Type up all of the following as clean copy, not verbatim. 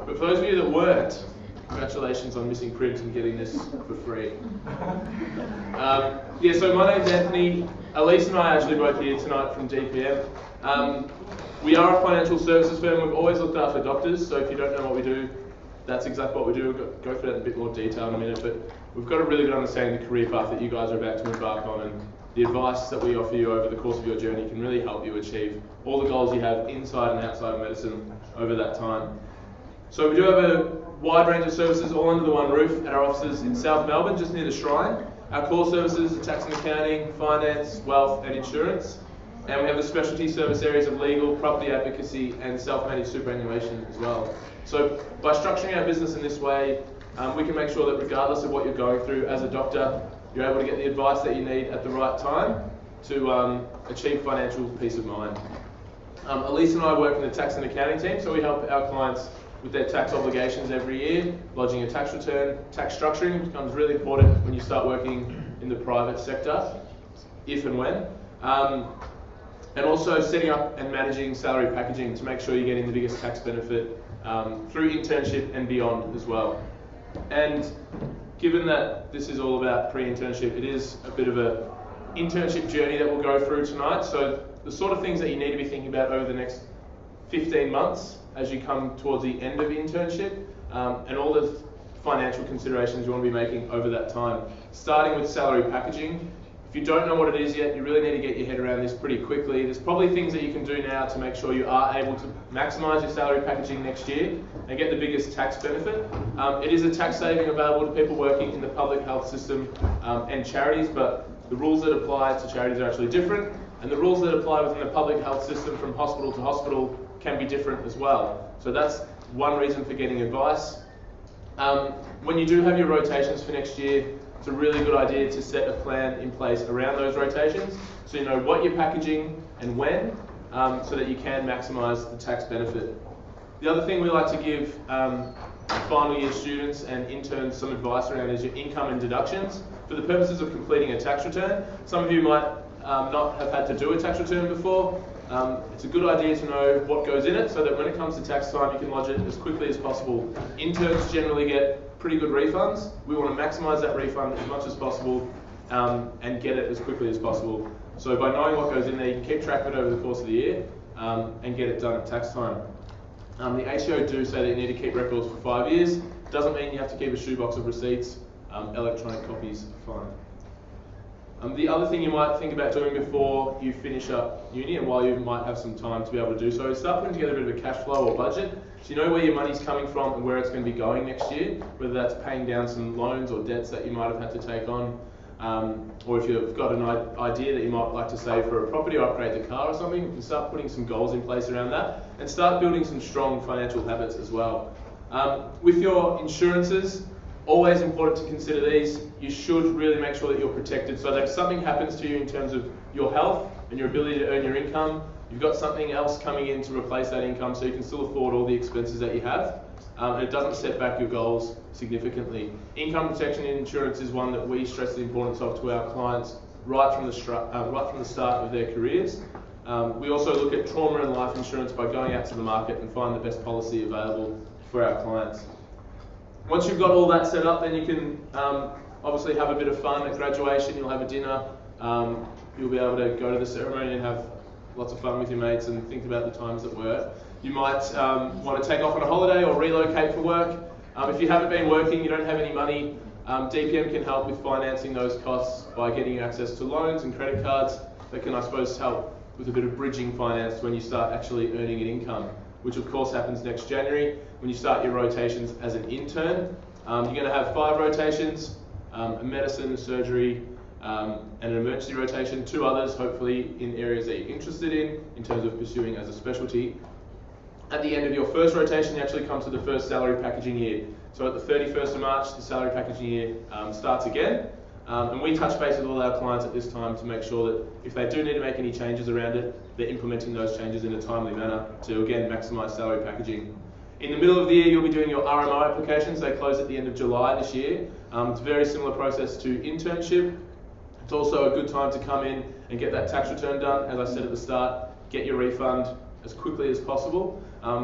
But for those of you that weren't, congratulations on missing print and getting this for free. Yeah, so my name's Anthony. Elise and I are actually both here tonight from DPM. We are a financial services firm. We've always looked after doctors, so if you don't know what we do, that's exactly what we do. We'll go through that in a bit more detail in a minute, but we've got a really good understanding of the career path that you guys are about to embark on, and the advice that we offer you over the course of your journey can really help you achieve all the goals you have inside and outside of medicine over that time. So we do have a wide range of services all under the one roof at our offices in South Melbourne, just near the Shrine. Our core services are tax and accounting, finance, wealth and insurance. And we have the specialty service areas of legal, property advocacy and self-managed superannuation as well. So by structuring our business in this way, we can make sure that regardless of what you're going through as a doctor, you're able to get the advice that you need at the right time to achieve financial peace of mind. Elise and I work in the tax and accounting team, so we help our clients with their tax obligations every year. Lodging a tax return, tax structuring becomes really important when you start working in the private sector, if and when. And also setting up and managing salary packaging to make sure you're getting the biggest tax benefit through internship and beyond as well. And given that this is all about pre-internship, it is a bit of an internship journey that we'll go through tonight. So the sort of things that you need to be thinking about over the next 15 months as you come towards the end of internship, and all the financial considerations you want to be making over that time. Starting with salary packaging. If you don't know what it is yet, you really need to get your head around this pretty quickly. There's probably things that you can do now to make sure you are able to maximise your salary packaging next year and get the biggest tax benefit. It is a tax saving available to people working in the public health system and charities, but the rules that apply to charities are actually different, and the rules that apply within the public health system from hospital to hospital can be different as well. So that's one reason for getting advice. When you do have your rotations for next year, it's a really good idea to set a plan in place around those rotations so you know what you're packaging and when, so that you can maximise the tax benefit. The other thing we like to give final year students and interns some advice around is your income and deductions for the purposes of completing a tax return. Some of you might not have had to do a tax return before. It's a good idea to know what goes in it so that when it comes to tax time you can lodge it as quickly as possible. Interns generally get pretty good refunds. We want to maximise that refund as much as possible and get it as quickly as possible. So by knowing what goes in there, you can keep track of it over the course of the year and get it done at tax time. The ATO do say that you need to keep records for 5 years. Doesn't mean you have to keep a shoebox of receipts. Electronic copies are fine. The other thing you might think about doing before you finish up uni, and while you might have some time to be able to do so, is start putting together a bit of a cash flow or budget, so you know where your money's coming from and where it's going to be going next year, whether that's paying down some loans or debts that you might have had to take on, or if you've got an idea that you might like to save for a property or upgrade the car or something, you can start putting some goals in place around that and start building some strong financial habits as well. With your insurances, always important to consider these. You should really make sure that you're protected so that if something happens to you in terms of your health and your ability to earn your income, you've got something else coming in to replace that income so you can still afford all the expenses that you have, and it doesn't set back your goals significantly. Income protection insurance is one that we stress the importance of to our clients right from the start of their careers. We also look at trauma and life insurance by going out to the market and find the best policy available for our clients. Once you've got all that set up, then you can obviously have a bit of fun at graduation. You'll have a dinner. You'll be able to go to the ceremony and have lots of fun with your mates and think about the times that were. You might want to take off on a holiday or relocate for work. If you haven't been working, you don't have any money, DPM can help with financing those costs by getting you access to loans and credit cards that can, I suppose, help with a bit of bridging finance when you start actually earning an income, which of course happens next January when you start your rotations as an intern. You're going to have 5 rotations, a medicine, a surgery, and an emergency rotation, 2 others hopefully in areas that you're interested in terms of pursuing as a specialty. At the end of your first rotation, you actually come to the first salary packaging year. So at the 31st of March, the salary packaging year starts again. And we touch base with all our clients at this time to make sure that if they do need to make any changes around it, they're implementing those changes in a timely manner to, again, maximise salary packaging. In the middle of the year, you'll be doing your RMO applications. They close at the end of July this year. It's a very similar process to internship. It's also a good time to come in and get that tax return done. As I said at the start, get your refund as quickly as possible.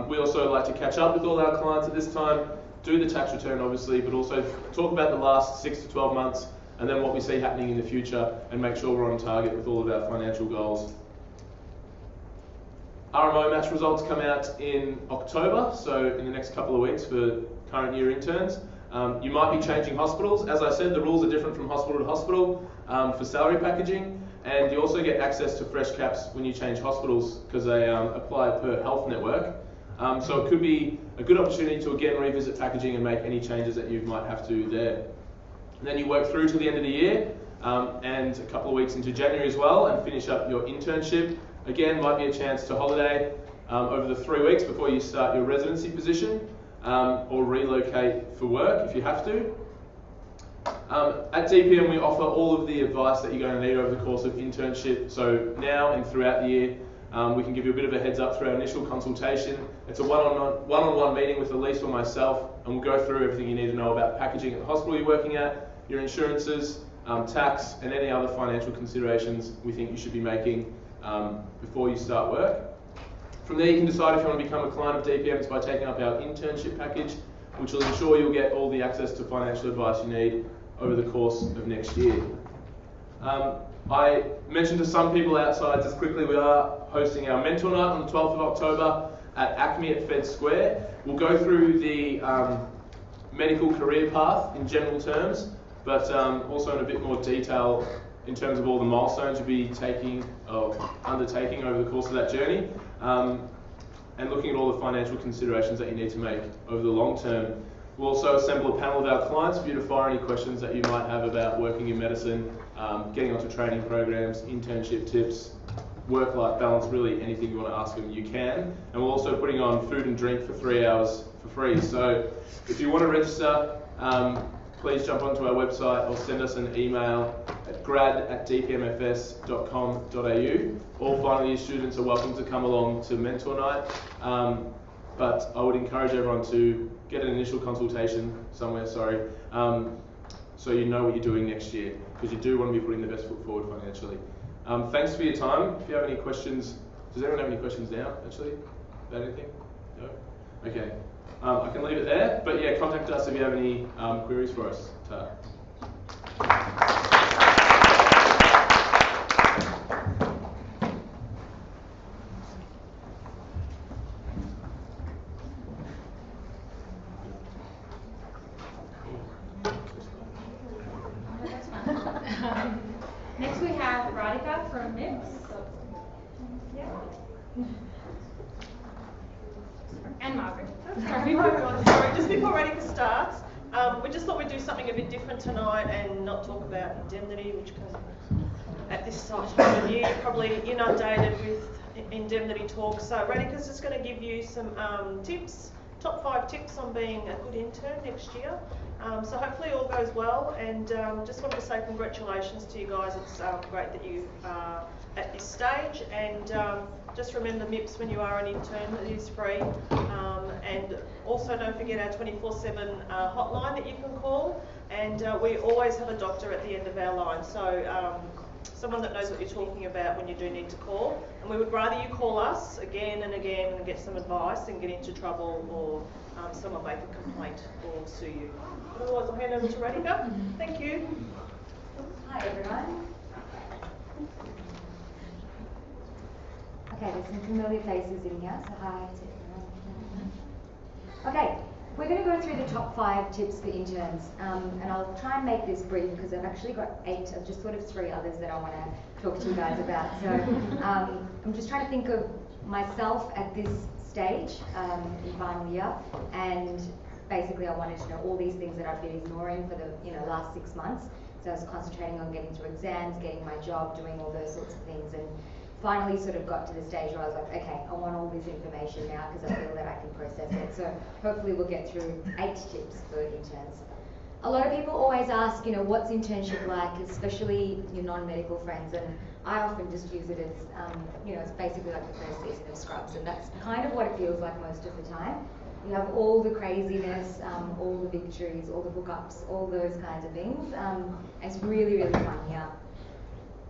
We also like to catch up with all our clients at this time, do the tax return obviously, but also talk about the last 6 to 12 months and then what we see happening in the future and make sure we're on target with all of our financial goals. RMO match results come out in October, so in the next couple of weeks for current year interns. You might be changing hospitals. As I said, the rules are different from hospital to hospital for salary packaging, and you also get access to fresh caps when you change hospitals because they apply per health network. So it could be a good opportunity to again revisit packaging and make any changes that you might have to there. And then you work through to the end of the year and a couple of weeks into January as well and finish up your internship. Again, might be a chance to holiday over the 3 weeks before you start your residency position or relocate for work if you have to. At DPM we offer all of the advice that you're going to need over the course of internship. So now and throughout the year we can give you a bit of a heads up through our initial consultation. It's a one-on-one meeting with Elise or myself, and we'll go through everything you need to know about packaging at the hospital you're working at, your insurances, tax, and any other financial considerations we think you should be making before you start work. From there you can decide if you want to become a client of DPM by taking up our internship package, which will ensure you'll get all the access to financial advice you need over the course of next year. I mentioned to some people outside just quickly, we are hosting our mentor night on the 12th of October at Acme at Fed Square. We'll go through the medical career path in general terms, but also in a bit more detail in terms of all the milestones you'll be undertaking over the course of that journey, and looking at all the financial considerations that you need to make over the long term. We'll also assemble a panel of our clients for you to fire any questions that you might have about working in medicine, getting onto training programs, internship tips, work-life balance, really anything you want to ask them, you can. And we're also putting on food and drink for 3 hours for free. So if you want to register, please jump onto our website or send us an email at grad@dpmfs.com.au. All final year students are welcome to come along to mentor night, but I would encourage everyone to get an initial consultation somewhere, so you know what you're doing next year, because you do want to be putting the best foot forward financially. Thanks for your time. If you have any questions, does anyone have any questions now, actually, about anything? No? Okay. I can leave it there, but yeah, contact us if you have any queries for us. Next we have Radhika from MIPS. Yeah. And Margaret. Hi everyone, sorry, just before Radhika starts, we just thought we'd do something a bit different tonight and not talk about indemnity, which can, at this time of year, you're probably inundated with indemnity talk. So Radhika's just going to give you some tips, top 5 tips on being a good intern next year. So hopefully all goes well, and just wanted to say congratulations to you guys. It's great that you are at this stage, and just remember MIPS when you are an intern, it is free, and also don't forget our 24/7 hotline that you can call, and we always have a doctor at the end of our line, so someone that knows what you're talking about when you do need to call, and we would rather you call us again and again and get some advice than get into trouble or someone make a complaint or sue you. Otherwise I'll hand over to Radhika. Thank you. Hi everyone. Okay, there's some familiar faces in here, so hi to everyone. Okay, we're going to go through the top 5 tips for interns, and I'll try and make this brief because I've actually got 8. I've just thought of 3 others that I want to talk to you guys about. So I'm just trying to think of myself at this stage in final year, and basically I wanted to know all these things that I've been ignoring for the last 6 months. So I was concentrating on getting through exams, getting my job, doing all those sorts of things, and finally sort of got to the stage where I was like, okay, I want all this information now because I feel that I can process it. So hopefully we'll get through 8 tips for interns. A lot of people always ask, what's internship like, especially your non-medical friends, and I often just use it as, it's basically like the first season of Scrubs, and that's kind of what it feels like most of the time. You have all the craziness, all the victories, all the hookups, all those kinds of things. It's really, really fun here.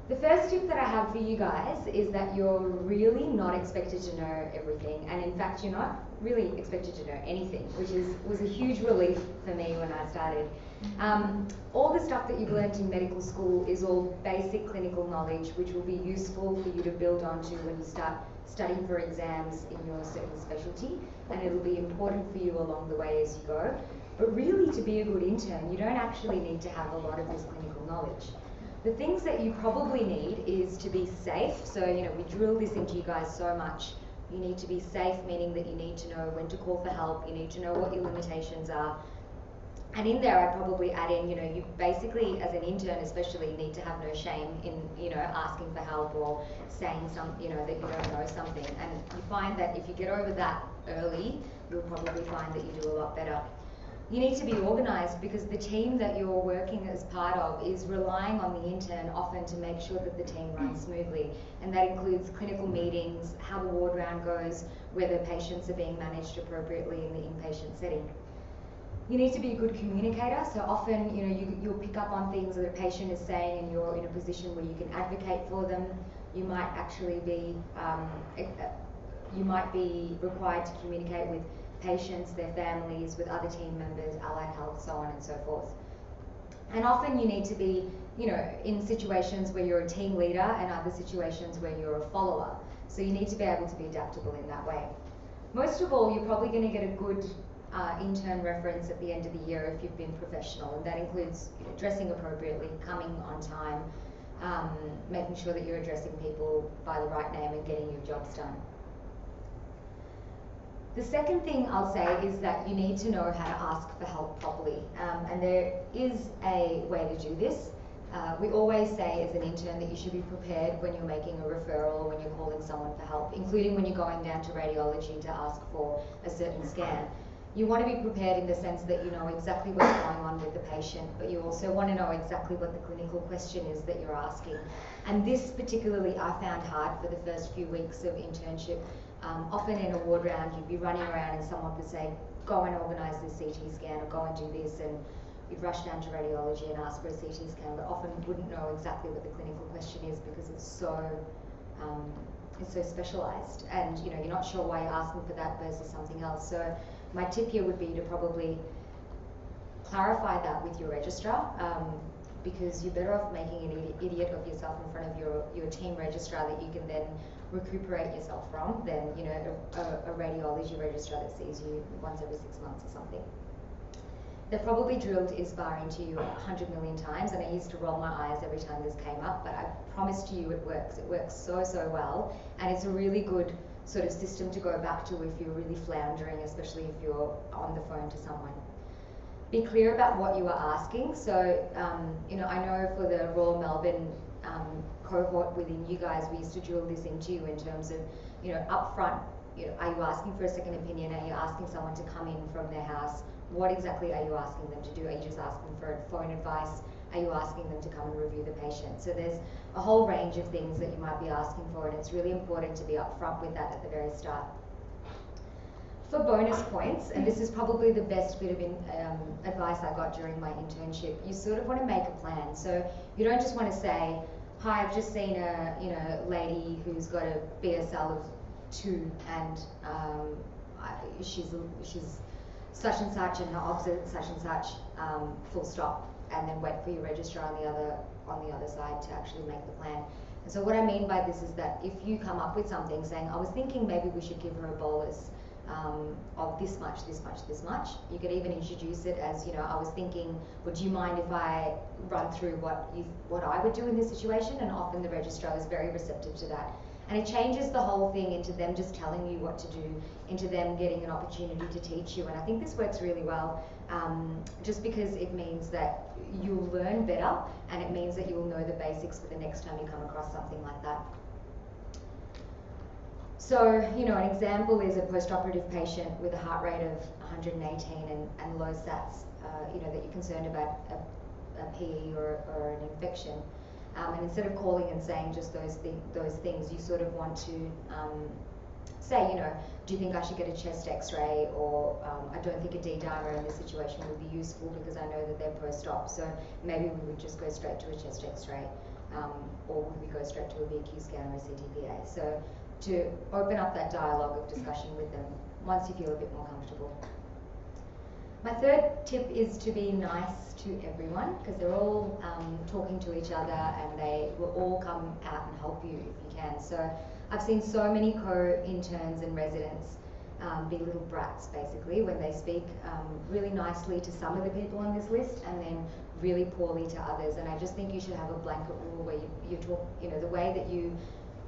The first tip that I have for you guys is that you're really not expected to know everything, and in fact you're not really expected to know anything, which was a huge relief for me when I started. All the stuff that you've learned in medical school is all basic clinical knowledge which will be useful for you to build onto when you start studying for exams in your certain specialty, and it'll be important for you along the way as you go. But really, to be a good intern, you don't actually need to have a lot of this clinical knowledge. The things that you probably need is to be safe. So, you know, we drill this into you guys so much. You need to be safe, meaning that you need to know when to call for help, you need to know what your limitations are. And in there, I'd probably add in, you know, you basically, as an intern especially, need to have no shame in, you know, asking for help or saying you know, that you don't know something. And you find that if you get over that early, you'll probably find that you do a lot better. You need to be organised because the team that you're working as part of is relying on the intern often to make sure that the team runs smoothly. And that includes clinical meetings, how the ward round goes, whether patients are being managed appropriately in the inpatient setting. You need to be a good communicator, so often, you know, you'll pick up on things that a patient is saying and you're in a position where you can advocate for them. You might actually be, required to communicate with patients, their families, with other team members, allied health, so on and so forth. And often you need to be, you know, in situations where you're a team leader and other situations where you're a follower. So you need to be able to be adaptable in that way. Most of all, you're probably going to get a good intern reference at the end of the year if you've been professional, and that includes, you know, dressing appropriately, coming on time, making sure that you're addressing people by the right name and getting your jobs done. The second thing I'll say is that you need to know how to ask for help properly, and there is a way to do this. We always say as an intern that you should be prepared when you're making a referral or when you're calling someone for help, including when you're going down to radiology to ask for a certain scan. You want to be prepared in the sense that you know exactly what's going on with the patient, but you also want to know exactly what the clinical question is that you're asking. And this particularly I found hard for the first few weeks of internship. Often in a ward round, you'd be running around and someone would say, go and organise this CT scan or go and do this, and you'd rush down to radiology and ask for a CT scan, but often wouldn't know exactly what the clinical question is because it's so specialised, and you know, you're not sure why you're asking for that versus something else. So my tip here would be to probably clarify that with your registrar, because you're better off making an idiot of yourself in front of your team registrar that you can then recuperate yourself from than, you know, a radiology registrar that sees you once every 6 months or something. They've probably drilled ISBAR into you 100 million times, and I used to roll my eyes every time this came up, but I promise to you it works. It works so well, and it's a really good sort of system to go back to if you're really floundering, especially if you're on the phone to someone. Be clear about what you are asking. So, you know, I know for the Royal Melbourne cohort within you guys, we used to drill this into you in terms of, you know, upfront, you know, are you asking for a second opinion? Are you asking someone to come in from their house? What exactly are you asking them to do? Are you just asking for phone advice? Are you asking them to come and review the patient? So there's a whole range of things that you might be asking for, and it's really important to be upfront with that at the very start. For bonus points, and this is probably the best bit of advice I got during my internship, you sort of want to make a plan. So you don't just want to say, hi, I've just seen a lady who's got a BSL of 2 and she's such and such and her obs are such and such, full stop, and then wait for your registrar on the other side to actually make the plan. And so what I mean by this is that if you come up with something saying, I was thinking maybe we should give her a bolus of this much, this much, this much. You could even introduce it as, you know, I was thinking, would you mind if I run through what I would do in this situation? And often the registrar is very receptive to that. And it changes the whole thing into them just telling you what to do, into them getting an opportunity to teach you. And I think this works really well, just because it means that you'll learn better, and it means that you'll know the basics for the next time you come across something like that. So, you know, an example is a post-operative patient with a heart rate of 118 and low sats, you know, that you're concerned about a PE or an infection. And instead of calling and saying just those things, you sort of want to say, you know, do you think I should get a chest x-ray, or I don't think a D-dimer in this situation would be useful because I know that they're post-op, so maybe we would just go straight to a chest x-ray. or would we go straight to a VQ scan or a CTPA? So to open up that dialogue of discussion with them once you feel a bit more comfortable. My third tip is to be nice to everyone, because they're all talking to each other and they will all come out and help you if you can. So I've seen so many co-interns and residents be little brats basically when they speak really nicely to some of the people on this list and then really poorly to others. And I just think you should have a blanket rule where you talk, you know, the way that you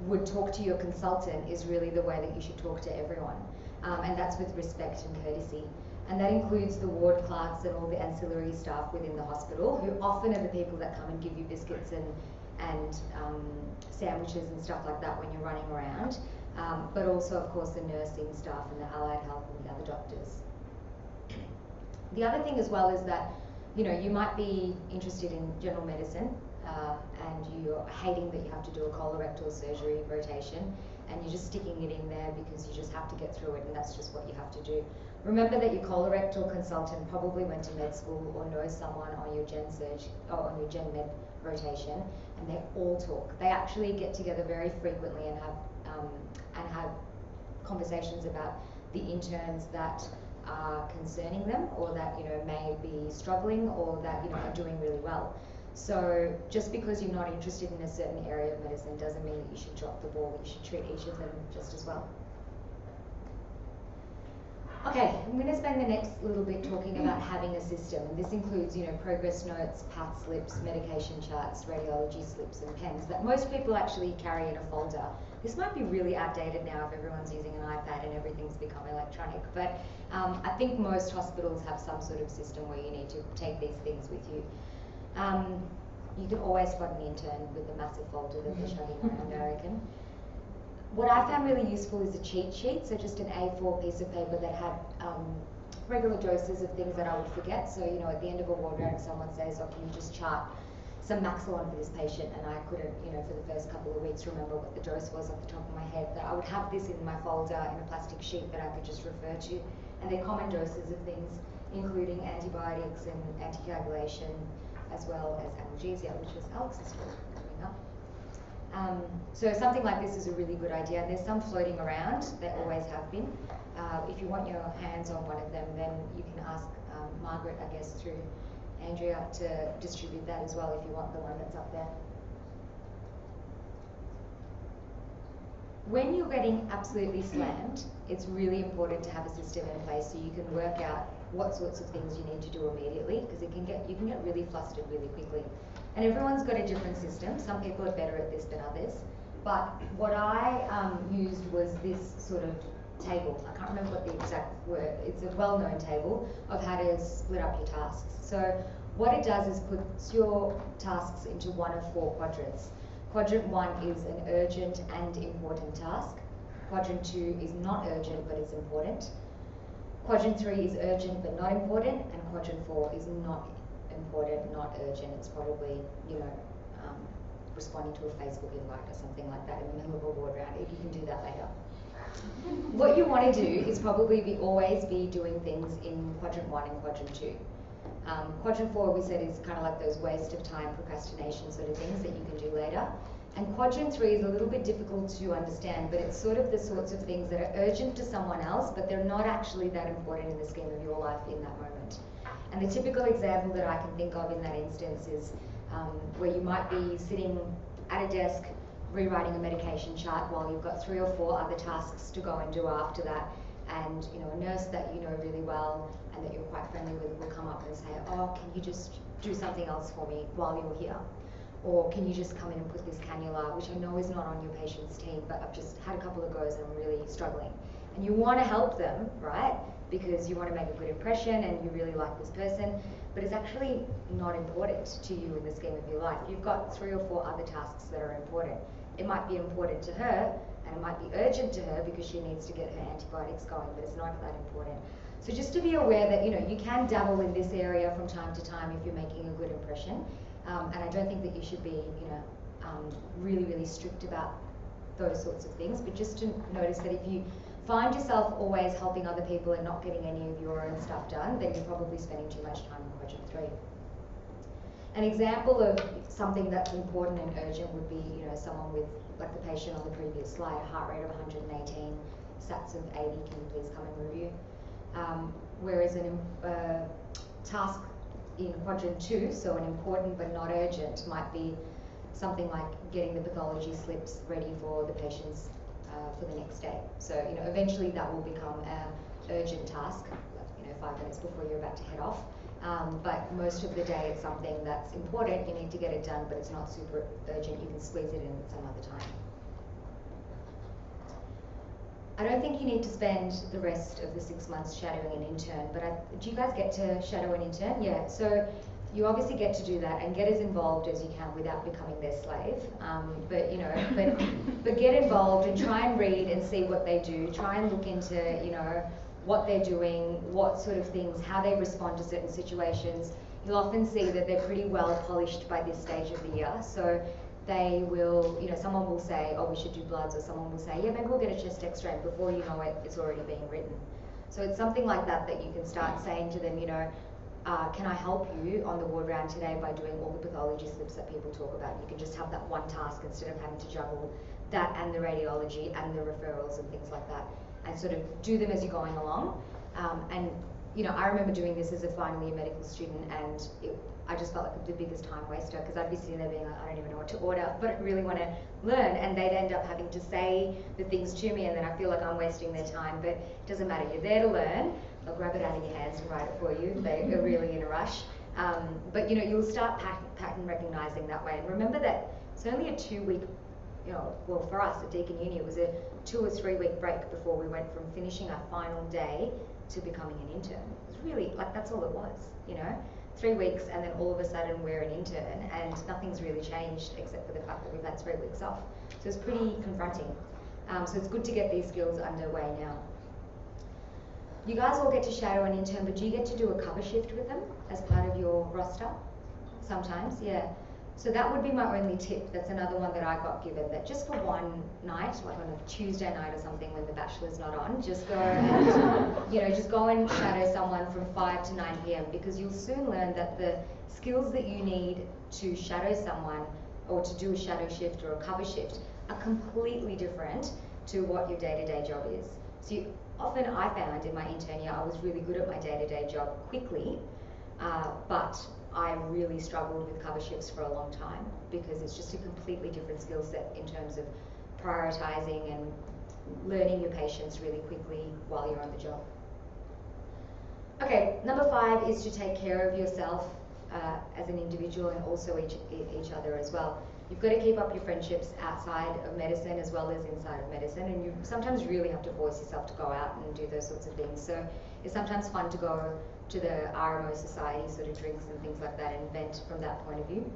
would talk to your consultant is really the way that you should talk to everyone. And that's with respect and courtesy. And that includes the ward clerks and all the ancillary staff within the hospital, who often are the people that come and give you biscuits and sandwiches and stuff like that when you're running around. But also, of course, the nursing staff and the allied health and the other doctors. The other thing as well is that, you know, you might be interested in general medicine and you're hating that you have to do a colorectal surgery rotation and you're just sticking it in there because you just have to get through it and that's just what you have to do. Remember that your colorectal consultant probably went to med school or knows someone on your gen surg or on your gen med rotation, and they all talk. They actually get together very frequently and have conversations about the interns that are concerning them or that, you know, may be struggling or that, you know, are doing really well. So just because you're not interested in a certain area of medicine doesn't mean that you should drop the ball. You should treat each of them just as well. Okay, I'm going to spend the next little bit talking about having a system, and this includes, you know, progress notes, path slips, medication charts, radiology slips, and pens that most people actually carry in a folder. This might be really outdated now if everyone's using an iPad and everything's become electronic, but I think most hospitals have some sort of system where you need to take these things with you. You can always spot an intern with a massive folder that they're chugging around, I reckon. What I found really useful is a cheat sheet, so just an A4 piece of paper that had regular doses of things that I would forget. So, you know, at the end of a ward round, someone says, oh, can you just chart some Maxilon for this patient? And I couldn't, you know, for the first couple of weeks remember what the dose was off the top of my head. That I would have this in my folder in a plastic sheet that I could just refer to. And they're common doses of things, including antibiotics and anticoagulation, as well as analgesia, which was Alex's talk coming up. So something like this is a really good idea. There's some floating around, there always have been. If you want your hands on one of them, then you can ask Margaret, I guess, through Andrea to distribute that as well if you want the one that's up there. When you're getting absolutely slammed, it's really important to have a system in place so you can work out what sorts of things you need to do immediately, because you can get really flustered really quickly. And everyone's got a different system. Some people are better at this than others. But what I used was this sort of table. I can't remember what the exact word. It's a well-known table of how to split up your tasks. So what it does is puts your tasks into one of 4 quadrants. Quadrant 1 is an urgent and important task. Quadrant 2 is not urgent but it's important. Quadrant 3 is urgent but not important, and quadrant 4 is not important, not urgent. It's probably, you know, responding to a Facebook invite or something like that in the middle of a ward round, if you can do that later. What you want to do is probably always be doing things in quadrant 1 and quadrant 2. Quadrant 4, we said, is kind of like those waste of time, procrastination sort of things that you can do later. And quadrant 3 is a little bit difficult to understand, but it's sort of the sorts of things that are urgent to someone else, but they're not actually that important in the scheme of your life in that moment. And the typical example that I can think of in that instance is where you might be sitting at a desk rewriting a medication chart while you've got 3 or 4 other tasks to go and do after that. And, you know, a nurse that you know really well and that you're quite friendly with will come up and say, oh, can you just do something else for me while you're here? Or can you just come in and put this cannula, which I know is not on your patient's team, but I've just had a couple of goes and I'm really struggling. And you want to help them, right? Because you want to make a good impression and you really like this person, but it's actually not important to you in the scheme of your life. You've got 3 or 4 other tasks that are important. It might be important to her, and it might be urgent to her because she needs to get her antibiotics going, but it's not that important. So just to be aware that, you know, you can dabble in this area from time to time if you're making a good impression. And I don't think that you should be, you know, really, really strict about those sorts of things, but just to notice that if you find yourself always helping other people and not getting any of your own stuff done, then you're probably spending too much time in quadrant 3. An example of something that's important and urgent would be, someone with, like the patient on the previous slide, a heart rate of 118, SATs of 80, can you please come and review? Whereas a task in quadrant 2, so an important but not urgent, might be something like getting the pathology slips ready for the patients for the next day. So, eventually that will become an urgent task, 5 minutes before you're about to head off. But most of the day it's something that's important, you need to get it done, but it's not super urgent, you can squeeze it in at some other time. I don't think you need to spend the rest of the 6 months shadowing an intern, but do you guys get to shadow an intern? Yeah, so you obviously get to do that and get as involved as you can without becoming their slave. But get involved and try and read and see what they do. Try and look into, what they're doing, what sort of things, how they respond to certain situations. You'll often see that they're pretty well polished by this stage of the year. So they will, someone will say, oh, we should do bloods, or someone will say, yeah, maybe we'll get a chest x-ray, and before you know it, it's already being written. So it's something like that you can start saying to them, can I help you on the ward round today by doing all the pathology slips that people talk about? You can just have that one task instead of having to juggle that and the radiology and the referrals and things like that, and sort of do them as you're going along. I remember doing this as a final year medical student, and I just felt like the biggest time waster, because I'd be sitting there being like, I don't even know what to order, but I really want to learn, and they'd end up having to say the things to me, and then I feel like I'm wasting their time. But it doesn't matter, you're there to learn. They'll grab it out of your hands and write it for you if they're really in a rush. But you'll start pattern recognizing that way. And remember that it's only a 2-week, well, for us at Deakin Uni, it was a 2 or 3 week break before we went from finishing our final day to becoming an intern. It was really, that's all it was, 3 weeks, and then all of a sudden we're an intern, and nothing's really changed except for the fact that we've had 3 weeks off. So it's pretty confronting. So it's good to get these skills underway now. You guys all get to shadow an intern, but do you get to do a cover shift with them as part of your roster? Sometimes, yeah. So that would be my only tip. That's another one that I got given, that just for one night, like on a Tuesday night or something when the bachelor's not on, just go and, just go and shadow someone from 5 to 9 p.m. because you'll soon learn that the skills that you need to shadow someone or to do a shadow shift or a cover shift are completely different to what your day-to-day job is. So often I found in my intern year I was really good at my day-to-day job quickly, but I really struggled with cover shifts for a long time because it's just a completely different skill set in terms of prioritizing and learning your patients really quickly while you're on the job. Okay, number 5 is to take care of yourself as an individual and also each other as well. You've got to keep up your friendships outside of medicine as well as inside of medicine, and you sometimes really have to force yourself to go out and do those sorts of things. So it's sometimes fun to go to the RMO society sort of drinks and things like that and vent from that point of view.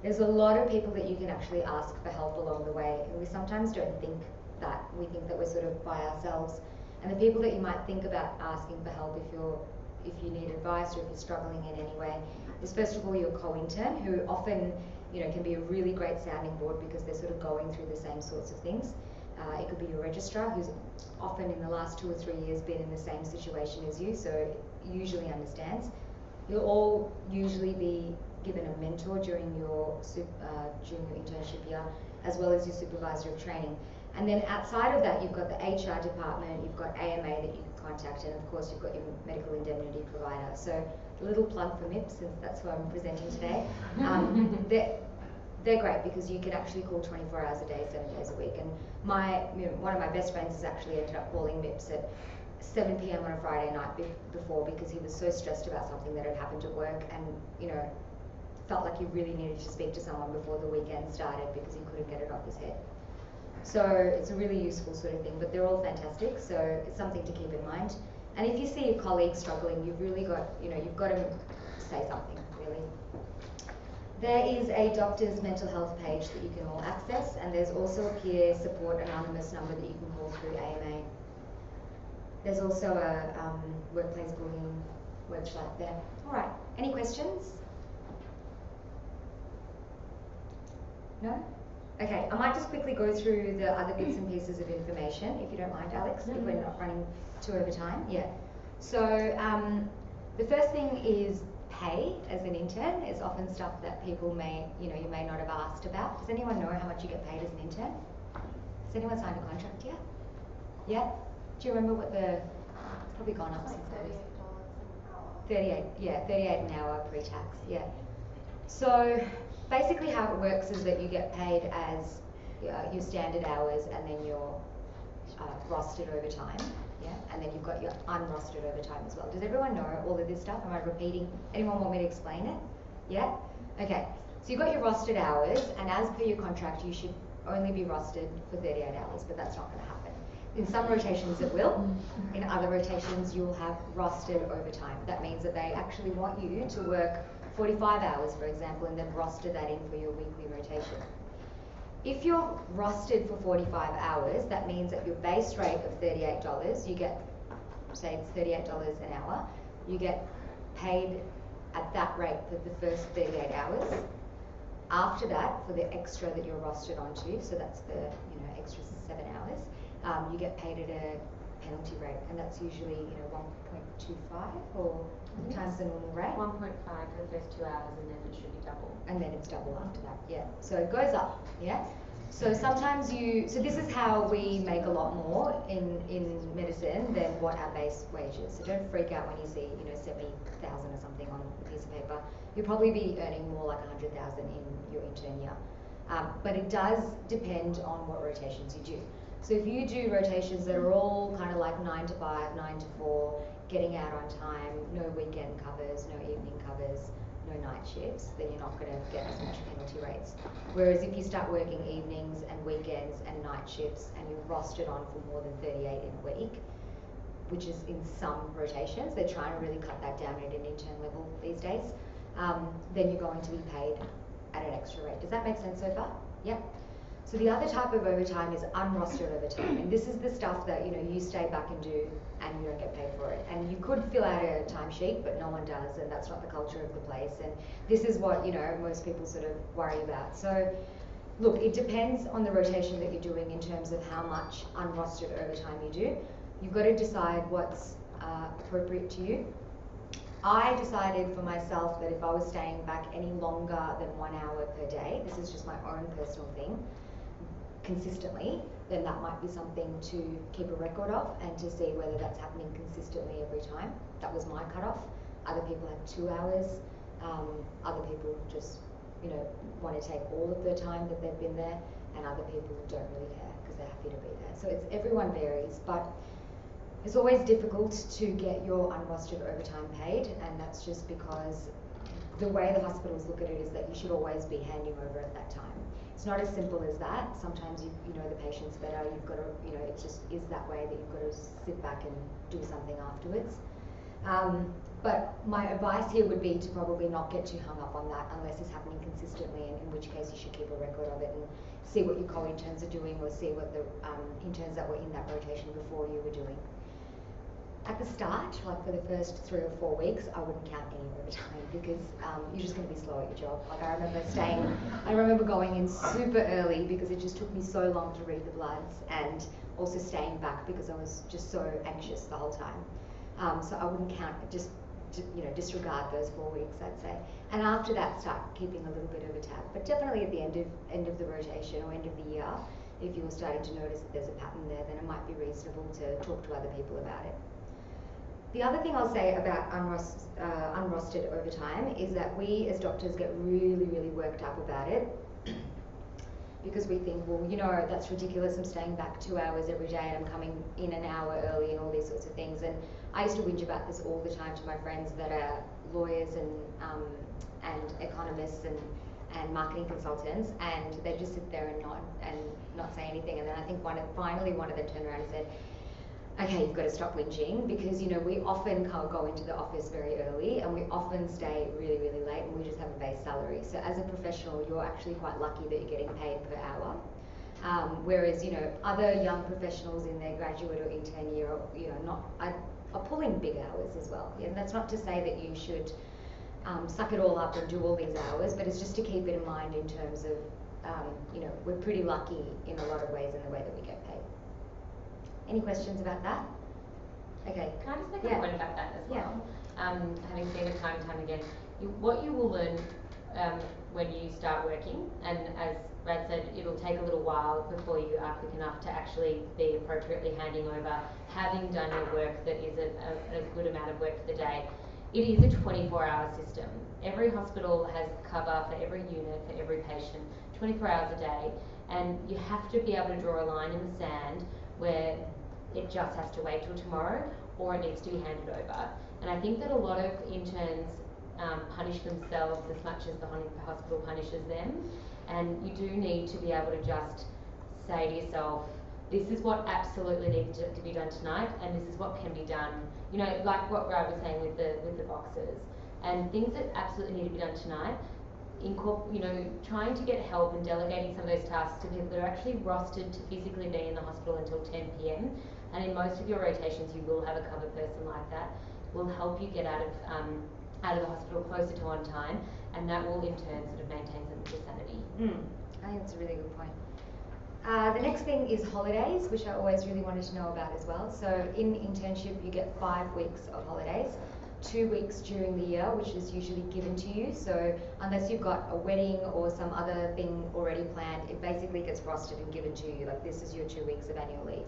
There's a lot of people that you can actually ask for help along the way, and we sometimes don't think that. We think that we're sort of by ourselves. And the people that you might think about asking for help if you need advice or if you're struggling in any way is first of all your co-intern, who often can be a really great sounding board because they're sort of going through the same sorts of things. It could be your registrar, who's often in the last 2 or 3 years been in the same situation as you, so usually understands. You'll all usually be given a mentor during your internship year, as well as your supervisor of training. And then outside of that, you've got the HR department, you've got AMA that you can contact, and of course you've got your medical indemnity provider. So a little plug for MIPS, since that's who I'm presenting today. They're great because you can actually call 24 hours a day, 7 days a week. And one of my best friends has actually ended up calling MIPS at 7 p.m. on a Friday night before because he was so stressed about something that had happened at work, and felt like he really needed to speak to someone before the weekend started because he couldn't get it off his head. So it's a really useful sort of thing, but they're all fantastic, so it's something to keep in mind. And if you see a colleague struggling, you've really got, you've got to say something, really. There is a doctor's mental health page that you can all access, and there's also a peer support anonymous number that you can call through AMA. There's also a workplace bullying website there. All right, any questions? No? Okay, I might just quickly go through the other bits and pieces of information, if you don't mind, Alex, if we're not running too over time. Yeah. So the first thing is pay as an intern is often stuff that people may, you may not have asked about. Does anyone know how much you get paid as an intern? Has anyone signed a contract yet? Yeah? Do you remember what it's probably gone up since $38 then. an hour. 38, yeah, 38 an hour pre-tax, yeah. So basically how it works is that you get paid as your standard hours and then your rostered overtime, yeah, and then you've got your unrostered overtime as well. Does everyone know all of this stuff? Am I repeating? Anyone want me to explain it? Yeah? Okay, so you've got your rostered hours, and as per your contract you should only be rostered for 38 hours, but that's not going to happen. In some rotations it will, in other rotations you'll have rostered overtime. That means that they actually want you to work 45 hours, for example, and then roster that in for your weekly rotation. If you're rostered for 45 hours, that means that your base rate of $38, you get, say it's $38 an hour, you get paid at that rate for the first 38 hours. After that, for the extra that you're rostered onto, so that's the extra 7 hours, you get paid at a penalty rate, and that's usually 1.25 or times the normal rate. 1.5 for the first 2 hours, and then it should be double. And then it's double after that, yeah. So it goes up, yeah. So sometimes so this is how we make a lot more in medicine than what our base wage is. So don't freak out when you see 70,000 or something on a piece of paper. You'll probably be earning more like 100,000 in your intern year. But it does depend on what rotations you do. So if you do rotations that are all kind of like 9 to 5, 9 to 4, getting out on time, no weekend covers, no evening covers, no night shifts, then you're not going to get as much penalty rates. Whereas if you start working evenings and weekends and night shifts and you're rostered on for more than 38 in a week, which is in some rotations, they're trying to really cut that down at an intern level these days, then you're going to be paid at an extra rate. Does that make sense so far? Yep. So the other type of overtime is unrostered overtime, and this is the stuff that you stay back and do, and you don't get paid for it. And you could fill out a timesheet, but no one does, and that's not the culture of the place. And this is what most people sort of worry about. So, look, it depends on the rotation that you're doing in terms of how much unrostered overtime you do. You've got to decide what's appropriate to you. I decided for myself that if I was staying back any longer than 1 hour per day, this is just my own personal thing, consistently, then that might be something to keep a record of and to see whether that's happening consistently every time. That was my cutoff. Other people have 2 hours. Other people just, want to take all of the time that they've been there, and other people don't really care because they're happy to be there. So everyone varies, but it's always difficult to get your unrostered overtime paid, and that's just because the way the hospitals look at it is that you should always be handing over at that time. It's not as simple as that. Sometimes you know the patients better. You've got to, it just is that way that you've got to sit back and do something afterwards. But my advice here would be to probably not get too hung up on that unless it's happening consistently, and in which case you should keep a record of it and see what your co-interns are doing, or see what the interns that were in that rotation before you were doing. At the start, like for the first 3 or 4 weeks, I wouldn't count any overtime because you're just going to be slow at your job. Like I remember going in super early because it just took me so long to read the bloods, and also staying back because I was just so anxious the whole time. So I wouldn't count, just disregard those 4 weeks, I'd say. And after that, start keeping a little bit of a tab. But definitely at the end of the rotation or end of the year, if you were starting to notice that there's a pattern there, then it might be reasonable to talk to other people about it. The other thing I'll say about unrostered overtime is that we as doctors get really, really worked up about it because we think, well, that's ridiculous. I'm staying back 2 hours every day and I'm coming in an hour early and all these sorts of things. And I used to whinge about this all the time to my friends that are lawyers and economists and marketing consultants, and they just sit there and not say anything. And then I think finally one of them turned around and said, okay, you've got to stop whinging, because we often go into the office very early and we often stay really, really late, and we just have a base salary. So as a professional, you're actually quite lucky that you're getting paid per hour. Whereas, other young professionals in their graduate or intern year are pulling big hours as well. And that's not to say that you should suck it all up and do all these hours, but it's just to keep it in mind in terms of, we're pretty lucky in a lot of ways in the way that we get paid. Any questions about that? Okay. Can I just make a point about that as well? having seen it time and time again, what you will learn when you start working, and as Brad said, it'll take a little while before you are quick enough to actually be appropriately handing over, having done your work that is a good amount of work for the day. It is a 24-hour system. Every hospital has cover for every unit, for every patient, 24 hours a day, and you have to be able to draw a line in the sand where it just has to wait till tomorrow, or it needs to be handed over. And I think that a lot of interns punish themselves as much as the hospital punishes them, and you do need to be able to just say to yourself, this is what absolutely needs to be done tonight, and this is what can be done, you know, like what Brad was saying with the boxes, and things that absolutely need to be done tonight, you know, trying to get help and delegating some of those tasks to people that are actually rostered to physically be in the hospital until 10 p.m. And in most of your rotations, you will have a cover person like that, will help you get out of the hospital closer to on time, and that will in turn sort of maintain some sanity. I think that's a really good point. The next thing is holidays, which I always really wanted to know about as well. So in internship, you get 5 weeks of holidays, 2 weeks during the year, which is usually given to you. So unless you've got a wedding or some other thing already planned, it basically gets rostered and given to you. Like, this is your 2 weeks of annual leave.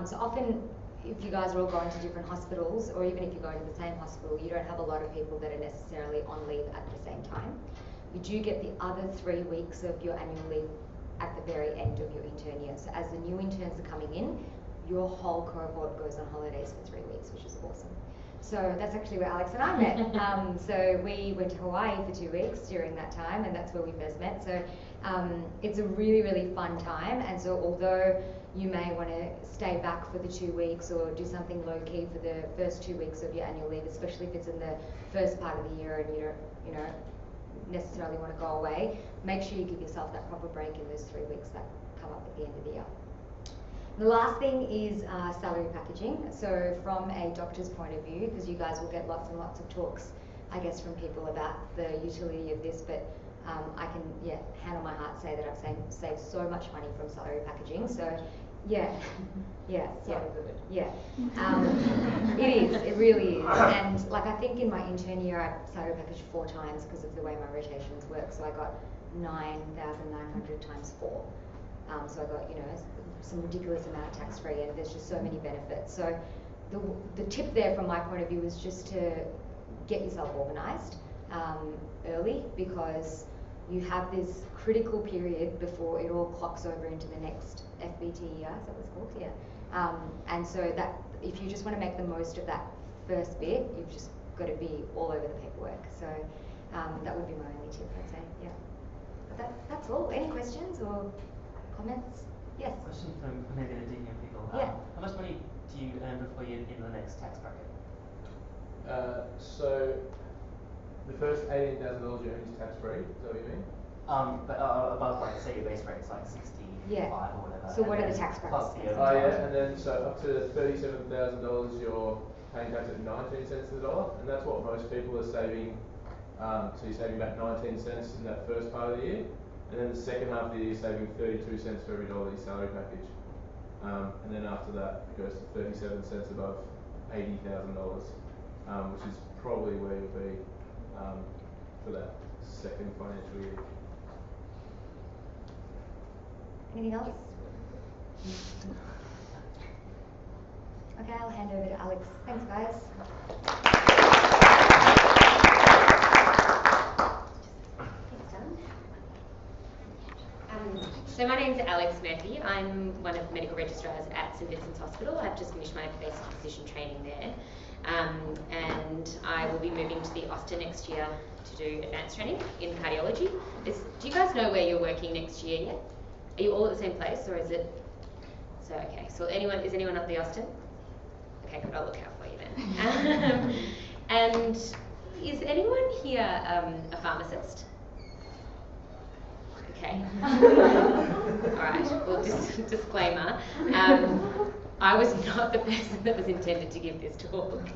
So often, if you guys are all going to different hospitals, or even if you're going to the same hospital, you don't have a lot of people that are necessarily on leave at the same time. You do get the other 3 weeks of your annual leave at the very end of your intern year. So as the new interns are coming in, your whole cohort goes on holidays for 3 weeks, which is awesome. So that's actually where Alex and I met. So we went to Hawaii for 2 weeks during that time, and that's where we first met. So it's a really, really fun time. And so although you may want to stay back for the 2 weeks or do something low-key for the first 2 weeks of your annual leave, especially if it's in the first part of the year and you don't, you know, necessarily want to go away, make sure you give yourself that proper break in those 3 weeks that come up at the end of the year. The last thing is salary packaging. So from a doctor's point of view, because you guys will get lots and lots of talks, I guess, from people about the utility of this, but I can, hand on my heart say that I've saved so much money from salary packaging. So, it is, it really is. And like, I think in my intern year, I salary packaged 4 times because of the way my rotations work. So I got 9,900 times 4. So I got, you know, some ridiculous amount of tax-free, and there's just so many benefits. So the tip there from my point of view is just to get yourself organised early, because you have this critical period before it all clocks over into the next FBT year, is that what it's called? Yeah. And so that, if you just want to make the most of that first bit, you've just got to be all over the paperwork. So that would be my only tip, I'd say, yeah. But that's all. Any questions or comments? Yes? Question from maybe the junior people. Yeah. How much money do you earn before you're in the next tax bracket? So the first $18,000 you earn is tax-free, is that what you mean? But above, like, say your base rate is like 65 or whatever. So what are the tax brackets? And then so up to $37,000 you're paying tax at 19 cents to the dollar, and that's what most people are saving. So you're saving about 19 cents in that first part of the year, and then the second half of the year you're saving 32 cents for every dollar you salary package. And then after that it goes to 37 cents above $80,000, which is probably where you'll be for that second financial year. Anything else? Okay, I'll hand over to Alex. Thanks, guys. So my name's Alex Murphy. I'm one of the medical registrars at St Vincent's Hospital. I've just finished my basic physician training there. And I will be moving to the Austin next year to do advanced training in cardiology. Do you guys know where you're working next year yet? Are you all at the same place, or is it? So, okay, so is anyone at the Austin? Okay, good, I'll look out for you then. And is anyone here a pharmacist? Okay. All right, well, disclaimer. I was not the person that was intended to give this talk.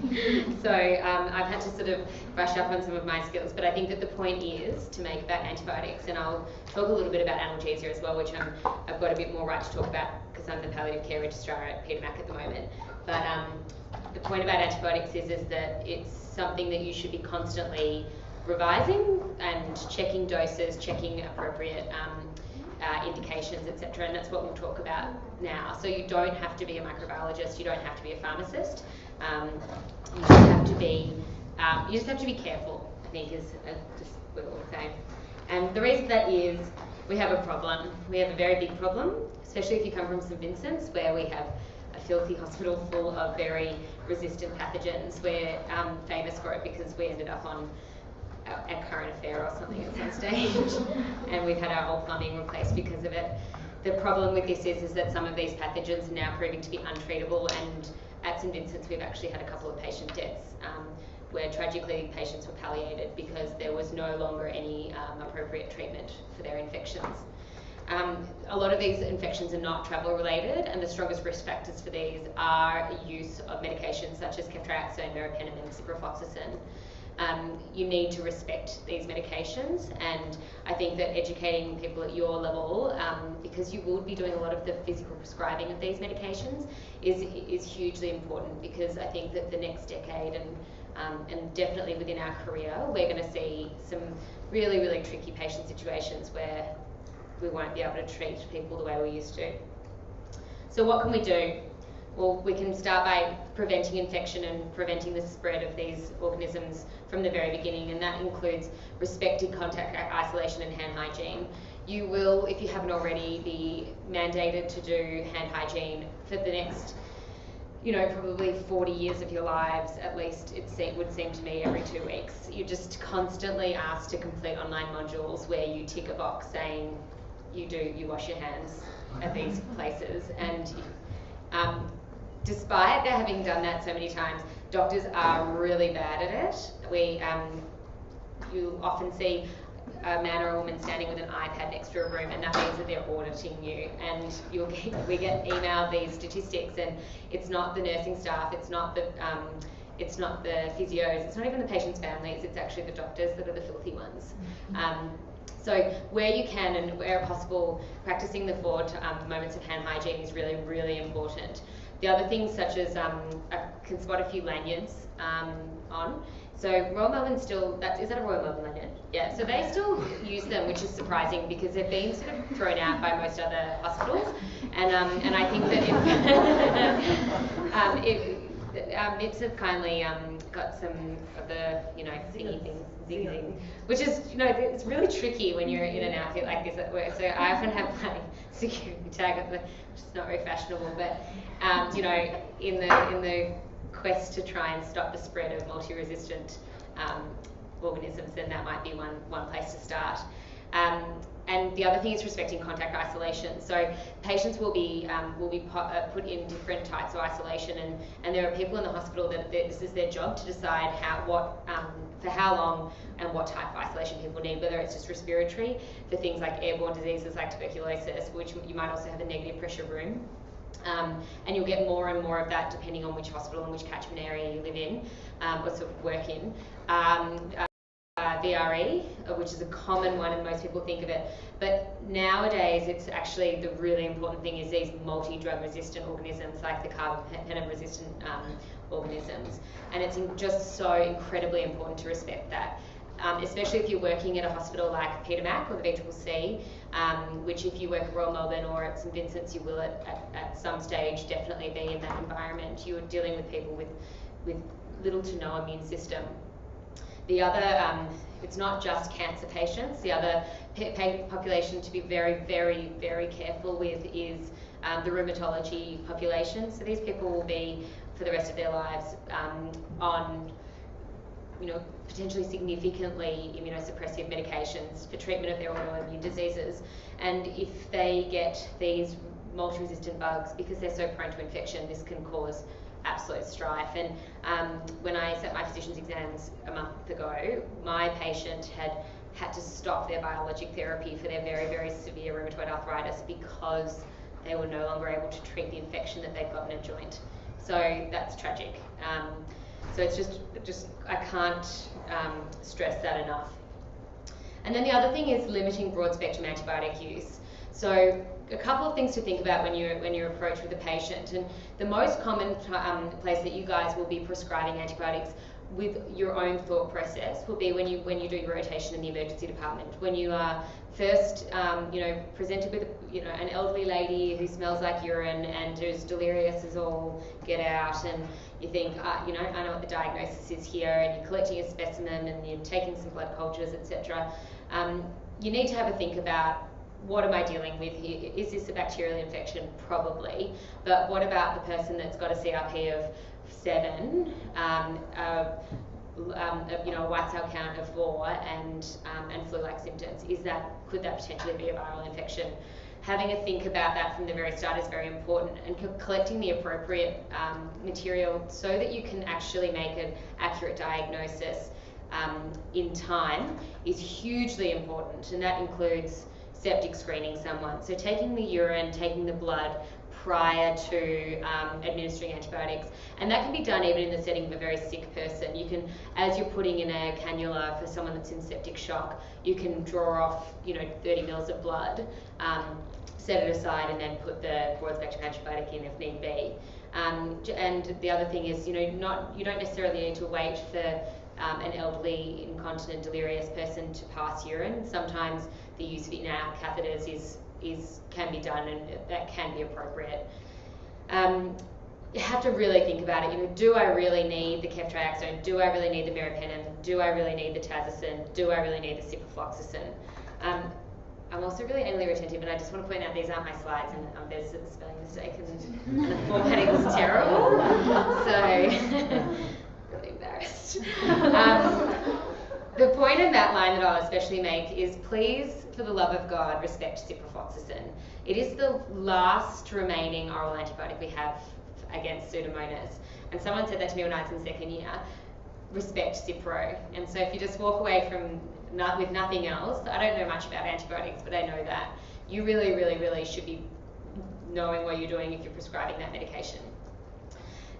So I've had to sort of brush up on some of my skills, but I think that the point is to make about antibiotics, and I'll talk a little bit about analgesia as well, which I've got a bit more right to talk about because I'm the palliative care registrar at Peter Mac at the moment. But the point about antibiotics is that it's something that you should be constantly revising and checking doses, checking appropriate indications, etc. And that's what we'll talk about now. So you don't have to be a microbiologist, you don't have to be a pharmacist. You just have to be careful, I think, is just what we're saying. And the reason that is, we have a problem. We have a very big problem, especially if you come from St Vincent's, where we have a filthy hospital full of very resistant pathogens. We're famous for it because we ended up on a current affair or something at some stage, and we've had our whole plumbing replaced because of it. The problem with this is that some of these pathogens are now proving to be untreatable, and at St Vincent's we've actually had a couple of patient deaths where tragically patients were palliated because there was no longer any appropriate treatment for their infections. A lot of these infections are not travel related, and the strongest risk factors for these are use of medications such as ceftriaxone, meropenem and ciprofloxacin. You need to respect these medications, and I think that educating people at your level, because you will be doing a lot of the physical prescribing of these medications, is hugely important, because I think that the next decade and definitely within our career, we're going to see some really, really tricky patient situations where we won't be able to treat people the way we used to. So what can we do? Well, we can start by preventing infection and preventing the spread of these organisms from the very beginning, and that includes respected contact isolation and hand hygiene. You will, if you haven't already, be mandated to do hand hygiene for the next, probably 40 years of your lives, at least it would seem to me, every 2 weeks. You're just constantly asked to complete online modules where you tick a box saying you wash your hands at these places, and despite having done that so many times, doctors are really bad at it. You often see a man or a woman standing with an iPad next to a room, and that means that they're auditing you. And we get emailed these statistics, and it's not the nursing staff, it's not the physios, it's not even the patient's families, it's actually the doctors that are the filthy ones. So where you can and where possible, practicing the 4 moments of hand hygiene is really, really important. The other things, such as I can spot a few lanyards on. So Royal Melbourne still, is that a Royal Melbourne lanyard? Yeah, so they still use them, which is surprising because they've been sort of thrown out by most other hospitals. And I think that MIPS have kindly got some of the, thingy things, zing, which is, it's really tricky when you're in an outfit like this at work. So I often have my security tag, which is not very fashionable, but in the quest to try and stop the spread of multi-resistant organisms, then that might be one place to start. And the other thing is respecting contact isolation. So patients will be put in different types of isolation, and there are people in the hospital that this is their job to decide for how long and what type of isolation people need, whether it's just respiratory for things like airborne diseases like tuberculosis, which you might also have a negative pressure room. And you'll get more and more of that depending on which hospital and which catchment area you live in, or sort of work in. VRE, which is a common one and most people think of it, but nowadays it's actually the really important thing is these multi-drug resistant organisms like the carbapenem resistant organisms, and it's just so incredibly important to respect that, especially if you're working at a hospital like Peter Mac or the VCCC, which if you work at Royal Melbourne or at St Vincent's, you will at some stage definitely be in that environment. You're dealing with people with little to no immune system. The other, it's not just cancer patients, the other population to be very, very, very careful with is the rheumatology population. So these people will be, for the rest of their lives, on potentially significantly immunosuppressive medications for treatment of their autoimmune diseases. And if they get these multi-resistant bugs, because they're so prone to infection, this can cause absolute strife. And when I sat my physician's exams a month ago, my patient had to stop their biologic therapy for their very, very severe rheumatoid arthritis because they were no longer able to treat the infection that they'd got in a joint. So that's tragic. So it's just I can't stress that enough. And then the other thing is limiting broad spectrum antibiotic use. So a couple of things to think about when you're approached with a patient, and the most common place that you guys will be prescribing antibiotics with your own thought process will be when you do your rotation in the emergency department. When you are first, presented with an elderly lady who smells like urine and who's delirious as all get out, and you think, I know what the diagnosis is here, and you're collecting a specimen and you're taking some blood cultures, etc. You need to have a think about, what am I dealing with here? Is this a bacterial infection? Probably. But what about the person that's got a CRP of 7, a white cell count of 4, and flu-like symptoms? Could that potentially be a viral infection? Having a think about that from the very start is very important, and collecting the appropriate material so that you can actually make an accurate diagnosis in time is hugely important, and that includes septic screening someone. So taking the urine, taking the blood prior to administering antibiotics, and that can be done even in the setting of a very sick person. You can, as you're putting in a cannula for someone that's in septic shock, you can draw off 30 mils of blood, set it aside, and then put the broad spectrum antibiotic in if need be. And the other thing is, you don't necessarily need to wait for an elderly, incontinent, delirious person to pass urine. Sometimes the use of in-out catheters can be done, and that can be appropriate. You have to really think about it. Do I really need the ceftriaxone? Do I really need the meropenem? Do I really need the tazocin? Do I really need the ciprofloxacin? I'm also really anally retentive, and I just want to point out these aren't my slides, and there's a spelling mistake, and the formatting was terrible. So really embarrassed. The point in that line that I'll especially make is, please, for the love of God, respect ciprofloxacin. It is the last remaining oral antibiotic we have against Pseudomonas. And someone said that to me when I was in second year, respect Cipro. And so if you just walk away with nothing else, I don't know much about antibiotics, but I know that you really, really, really should be knowing what you're doing if you're prescribing that medication.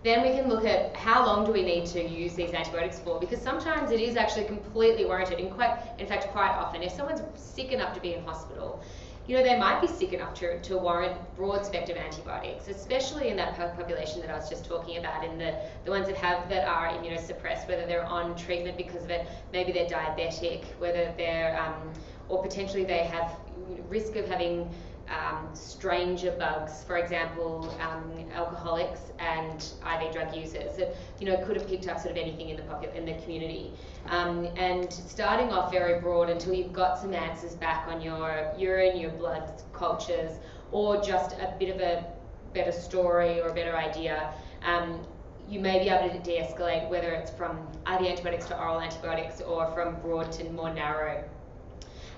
Then we can look at how long do we need to use these antibiotics for, because sometimes it is actually completely warranted, and in fact quite often, if someone's sick enough to be in hospital, they might be sick enough to warrant broad spectrum antibiotics, especially in that population that I was just talking about, in the ones that are immunosuppressed, whether they're on treatment because of it, maybe they're diabetic, whether they're, or potentially they have risk of having stranger bugs, for example, alcoholics and IV drug users that could have picked up sort of anything in the community, and starting off very broad until you've got some answers back on your urine, your blood cultures, or just a bit of a better story or a better idea. You may be able to de-escalate, whether it's from IV antibiotics to oral antibiotics or from broad to more narrow.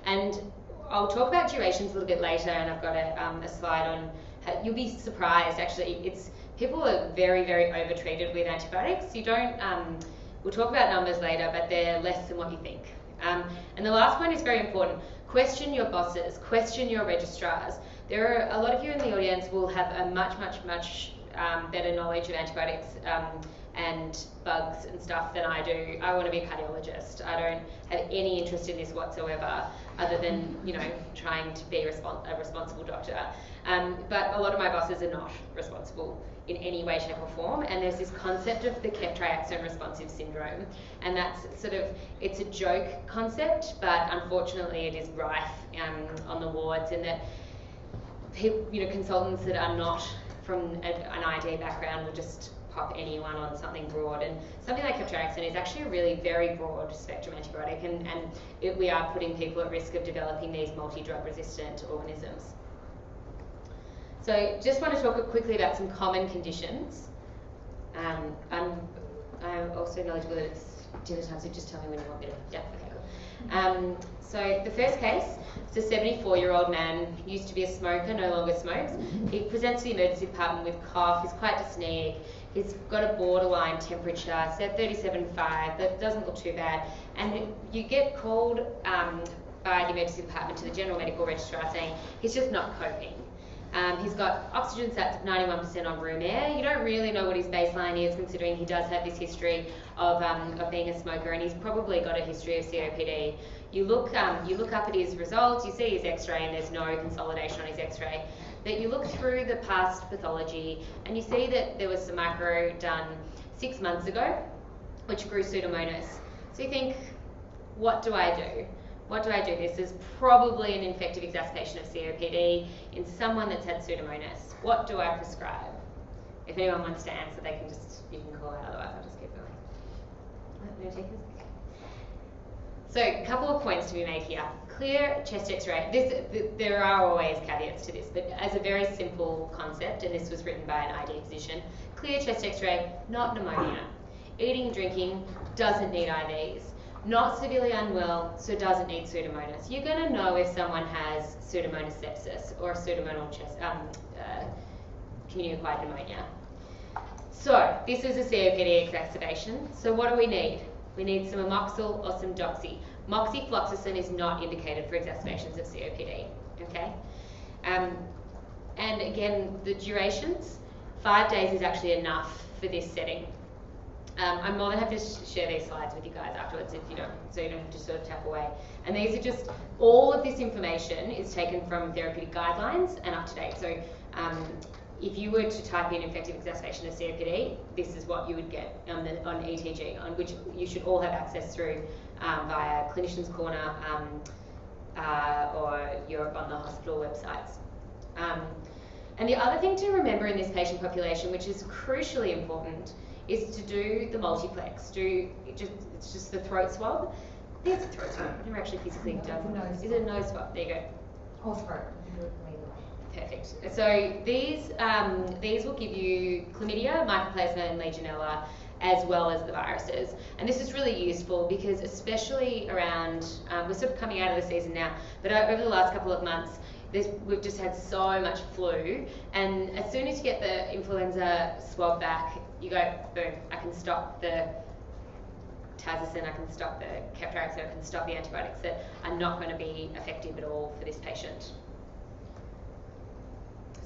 And I'll talk about durations a little bit later, and I've got a slide on. You'll be surprised, actually. People are very, very overtreated with antibiotics. We'll talk about numbers later, but they're less than what you think. And the last point is very important. Question your bosses. Question your registrars. There are a lot of you in the audience will have a much, much, much better knowledge of antibiotics and bugs and stuff than I do. I want to be a cardiologist. I don't have any interest in this whatsoever, other than trying to be a responsible doctor. But a lot of my bosses are not responsible in any way, shape or form, and there's this concept of the ceftriaxone responsive syndrome, and that's it's a joke concept, but unfortunately it is rife on the wards, in that people, consultants that are not from an ID background will just pop anyone on something broad, and something like ceftriaxone is actually a really very broad spectrum antibiotic, and we are putting people at risk of developing these multi-drug resistant organisms. So just want to talk quickly about some common conditions. I'm also knowledgeable that it's dinner time, so just tell me when you want me to. Yeah, okay, cool. So the first case, it's a 74-year-old man, used to be a smoker, no longer smokes. He presents to the emergency department with cough, he's quite dyspneic, he's got a borderline temperature, said 37.5, that doesn't look too bad. And you get called by the emergency department to the general medical registrar saying he's just not coping. He's got oxygen sats of 91% on room air. You don't really know what his baseline is, considering he does have this history of being a smoker, and he's probably got a history of COPD. You look up at his results, you see his X-ray, and there's no consolidation on his X-ray. But you look through the past pathology, and you see that there was some micro done 6 months ago, which grew Pseudomonas. So you think, what do I do? What do I do? This is probably an infective exacerbation of COPD in someone that's had Pseudomonas. What do I prescribe? If anyone wants to answer, you can call out, otherwise I'll just keep going. No takers? So, a couple of points to be made here. Clear chest X-ray. There are always caveats to this, but as a very simple concept, and this was written by an ID physician, clear chest X-ray, not pneumonia. Eating, drinking, doesn't need IVs. Not severely unwell, so doesn't need Pseudomonas. You're going to know if someone has Pseudomonas sepsis or pseudomonal chest, community-acquired pneumonia. So, this is a COPD exacerbation. So what do we need? We need some amoxil or some doxy. Moxifloxacin is not indicated for exacerbations of COPD, okay? And again, the durations, 5 days is actually enough for this setting. I'm more than happy to share these slides with you guys afterwards if you don't, so you don't have to sort of tap away. And these are just, all of this information is taken from therapeutic guidelines and up to date. So if you were to type in infective exacerbation of COPD, this is what you would get on ETG, on which you should all have access through via Clinicians Corner or you're on the hospital websites. And the other thing to remember in this patient population, which is crucially important, is to do the multiplex. It's just the throat swab. I think it's a throat swab. I've never actually physically done it. Is it a nose swab? There you go. Or throat. Perfect. So these will give you chlamydia, mycoplasma, and Legionella, as well as the viruses. And this is really useful because, especially around, we're sort of coming out of the season now, but over the last couple of months, we've just had so much flu, and as soon as you get the influenza swab back, you go, boom, I can stop the Tazocin, I can stop the Ceftriaxone, I can stop the antibiotics that are not going to be effective at all for this patient.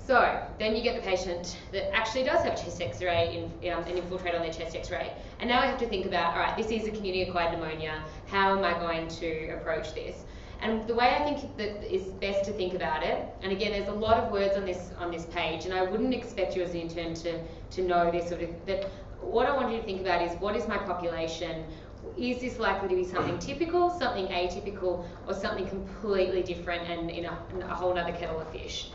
So then you get the patient that actually does have a chest X-ray, an infiltrate on their chest X-ray, and now I have to think about, all right, this is a community-acquired pneumonia, how am I going to approach this? And the way I think that is best to think about it, and again, there's a lot of words on this page, and I wouldn't expect you as an intern to know this sort of, that what I want you to think about is, what is my population? Is this likely to be something typical, something atypical, or something completely different and in a whole other kettle of fish?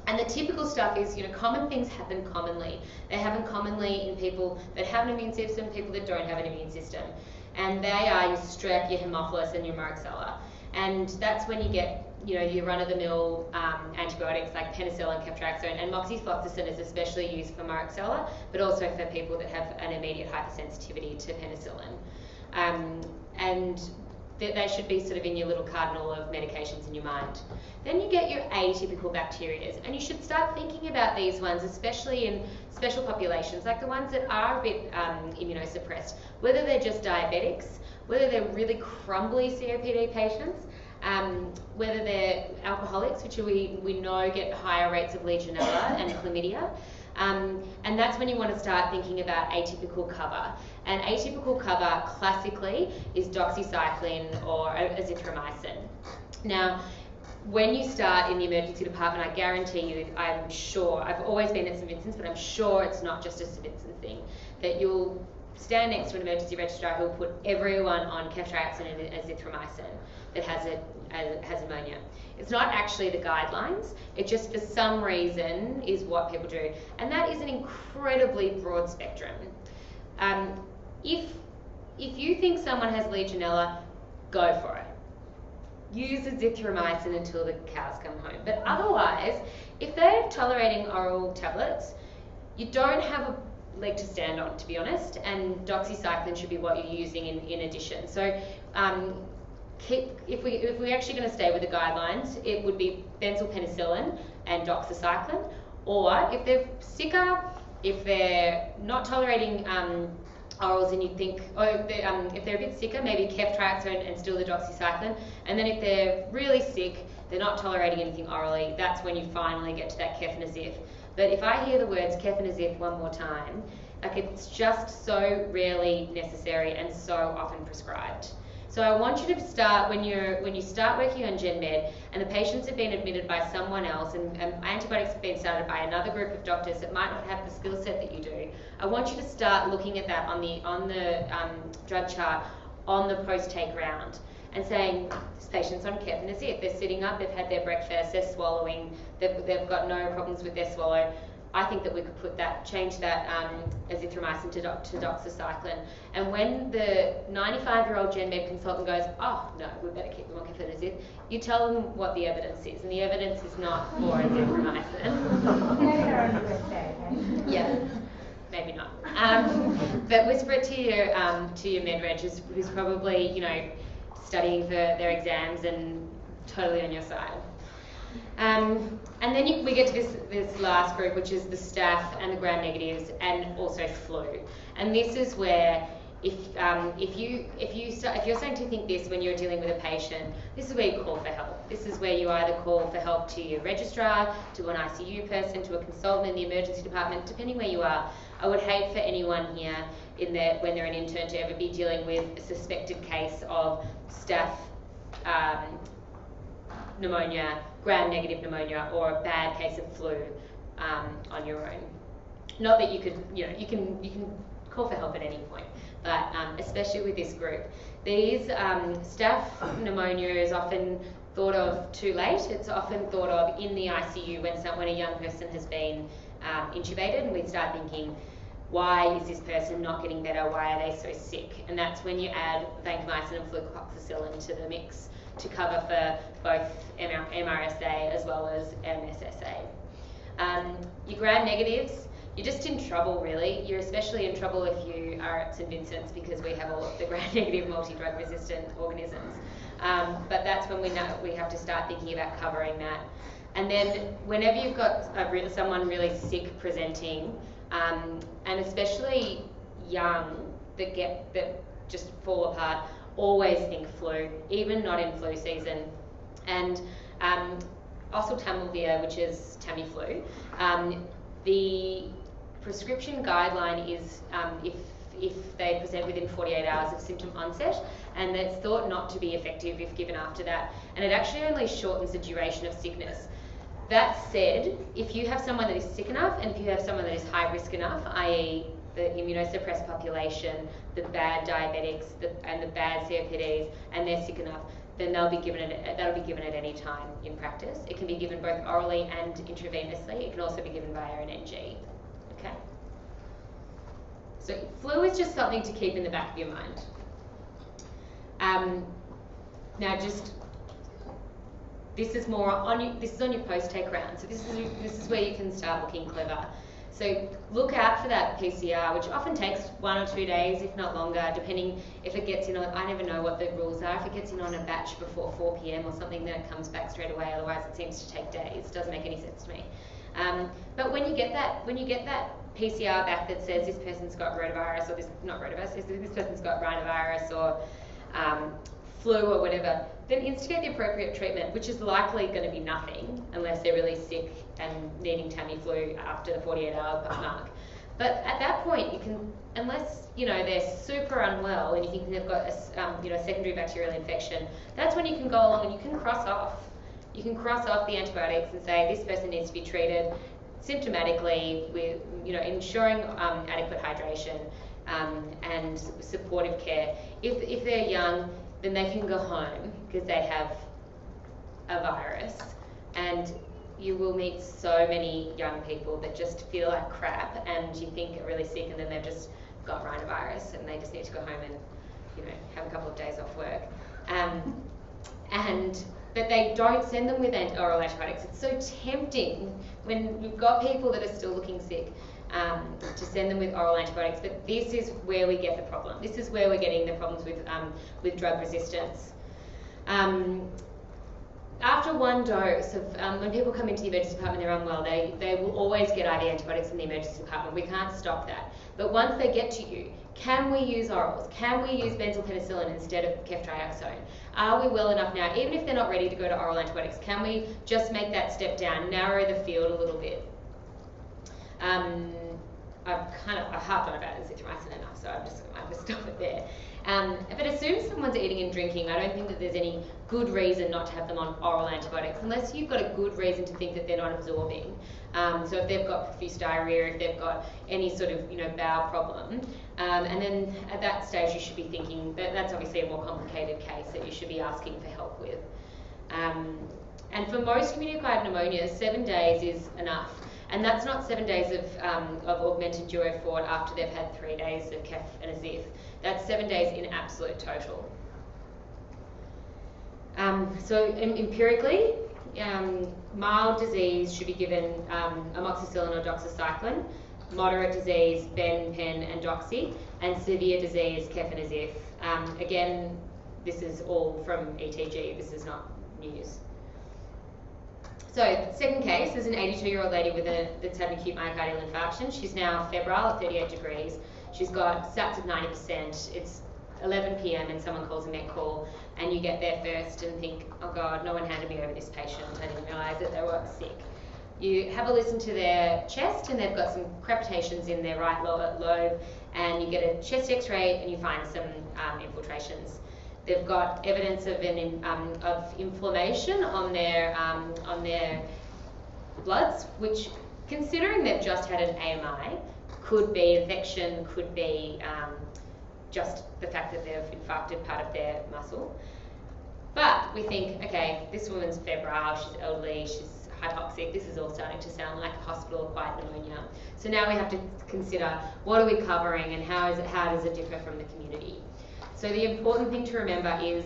And the typical stuff is, common things happen commonly. They happen commonly in people that have an immune system, people that don't have an immune system. And they are your strep, your Haemophilus, and your varicella. And that's when you get, your run-of-the-mill antibiotics like penicillin, ceftriaxone, and moxifloxacin is especially used for varicella, but also for people that have an immediate hypersensitivity to penicillin. And they should be sort of in your little cardinal of medications in your mind. Then you get your atypical bacteria, and you should start thinking about these ones, especially in special populations, like the ones that are a bit immunosuppressed, whether they're just diabetics, whether they're really crumbly COPD patients, whether they're alcoholics, which we know get higher rates of Legionella and chlamydia. And that's when you want to start thinking about atypical cover. And atypical cover, classically, is doxycycline or azithromycin. Now, when you start in the emergency department, I guarantee you, I'm sure, I've always been at St Vincent's, but I'm sure it's not just a St Vincent's thing, that you'll stand next to an emergency registrar who will put everyone on ceftriaxone and azithromycin that has pneumonia. It's not actually the guidelines, it just for some reason is what people do. And that is an incredibly broad spectrum. If you think someone has Legionella, go for it. Use azithromycin until the cows come home. But otherwise, if they're tolerating oral tablets, you don't have a leg to stand on, to be honest, and doxycycline should be what you're using in addition. So if we're actually going to stay with the guidelines, it would be benzylpenicillin and doxycycline, or if they're sicker, if they're not tolerating orals and you think, oh, if they're a bit sicker, maybe ceftriaxone and still the doxycycline. And then if they're really sick, they're not tolerating anything orally, that's when you finally get to that kefenazif. But if I hear the words kefenazif one more time, like it's just so rarely necessary and so often prescribed. So I want you to start, when you start working on Gen Med and the patients have been admitted by someone else and antibiotics have been started by another group of doctors that might not have the skill set that you do, I want you to start looking at that on the drug chart on the post-take round and saying, this patient's on kefenazif, they're sitting up, they've had their breakfast, they're swallowing, they've got no problems with their swallow. I think that we could change that azithromycin to doxycycline. And when the 95-year-old Gen Med consultant goes, oh no, we better keep them on kefenazif, you tell them what the evidence is, and the evidence is not for azithromycin. Maybe they're on USA, okay? Yeah, maybe not. But whisper it to your med reg who's probably, you know, studying for their exams and totally on your side. And then we get to this last group, which is the staph and the gram-negatives, and also flu. And this is where, if you're starting to think this when you're dealing with a patient, this is where you call for help. This is where you either call for help to your registrar, to an ICU person, to a consultant in the emergency department, depending where you are. I would hate for anyone here when they're an intern to ever be dealing with a suspected case of staph pneumonia, gram-negative pneumonia, or a bad case of flu on your own. Not that you could, you can call for help at any point, but especially with this group. These staph pneumonia is often thought of too late. It's often thought of in the ICU when a young person has been intubated, and we start thinking, why is this person not getting better? Why are they so sick? And that's when you add vancomycin and flucloxacillin into the mix to cover for both MRSA as well as MSSA. Your gram-negatives, you're just in trouble really. You're especially in trouble if you are at St Vincent's because we have all of the gram-negative multi-drug resistant organisms. But that's when we have to start thinking about covering that. And then whenever you've got someone really sick presenting, and especially young that just fall apart, always think flu, even not in flu season. And oseltamivir, which is Tamiflu, the prescription guideline is if they present within 48 hours of symptom onset, and it's thought not to be effective if given after that, and it actually only shortens the duration of sickness. That said, if you have someone that is sick enough, and if you have someone that is high risk enough, i.e. the immunosuppressed population, the bad diabetics, and the bad COPDs, and they're sick enough, then that'll be given at any time in practice. It can be given both orally and intravenously. It can also be given via an NG. Okay. So flu is just something to keep in the back of your mind. Now, this is more on you. This is on your post-take round. So this is where you can start looking clever. So look out for that PCR, which often takes 1 or 2 days, if not longer, depending if it gets in on, I never know what the rules are, if it gets in on a batch before 4 p.m. or something, then it comes back straight away, otherwise it seems to take days. It doesn't make any sense to me. But when you get that PCR back that says this person's got rotavirus, or this person's got rhinovirus, or flu or whatever, then instigate the appropriate treatment, which is likely going to be nothing unless they're really sick and needing Tamiflu after the 48-hour mark. But at that point, you can, unless they're super unwell and you think they've got a secondary bacterial infection, that's when you can go along and you can cross off. You can cross off the antibiotics and say this person needs to be treated symptomatically with ensuring adequate hydration and supportive care. If they're young, then they can go home because they have a virus, and you will meet so many young people that just feel like crap, and you think are really sick, and then they've just got rhinovirus and they just need to go home and have a couple of days off work. But they don't send them with oral antibiotics. It's so tempting when you've got people that are still looking sick to send them with oral antibiotics, but this is where we get the problem. This is where we're getting the problems with drug resistance. After one dose of, when people come into the emergency department, they're unwell, they will always get IV antibiotics in the emergency department. We can't stop that. But once they get to you, Can we use orals? Can we use benzyl penicillin instead of ceftriaxone? Are we well enough now, even if they're not ready to go to oral antibiotics, can we just make that step down, narrow the field a little bit? I've harped on about azithromycin enough, so I'm just stop it there. But as soon as someone's eating and drinking, I don't think that there's any good reason not to have them on oral antibiotics, unless you've got a good reason to think that they're not absorbing. So if they've got profuse diarrhea, if they've got any sort of bowel problem, and then at that stage you should be thinking that that's obviously a more complicated case that you should be asking for help with. And for most community-acquired pneumonias, 7 days is enough. And that's not 7 days of augmented duofort after they've had 3 days of Kef and Azith. That's 7 days in absolute total. So empirically, mild disease should be given amoxicillin or doxycycline, moderate disease, ben, pen, and doxy, and severe disease, Kef and Azith. Again, this is all from ETG, this is not news. So, second case is an 82-year-old lady that's had an acute myocardial infarction. She's now febrile at 38 degrees. She's got SATs of 90%. It's 11 p.m. and someone calls a met call, and you get there first and think, oh God, no one handed me over this patient. I didn't realise that they were sick. You have a listen to their chest, and they've got some crepitations in their right lower lobe, and you get a chest x-ray and you find some infiltrations. They've got evidence of inflammation on their bloods, which, considering they've just had an AMI, could be infection, could be just the fact that they've infarcted part of their muscle. But we think, okay, this woman's febrile, she's elderly, she's hypoxic, this is all starting to sound like a hospital-acquired pneumonia. So now we have to consider, what are we covering and how does it differ from the community? So the important thing to remember is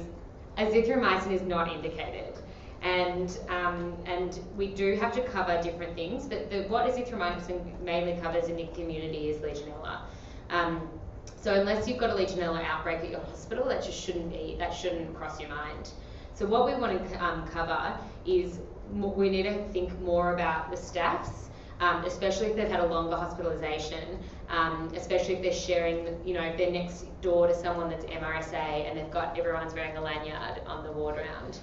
azithromycin is not indicated, and we do have to cover different things, but what azithromycin mainly covers in the community is Legionella. So unless you've got a Legionella outbreak at your hospital, that shouldn't cross your mind. So what we want to cover is we need to think more about the staffs, especially if they've had a longer hospitalisation, especially if they're sharing, if they're next door to someone that's MRSA and everyone's wearing a lanyard on the ward round.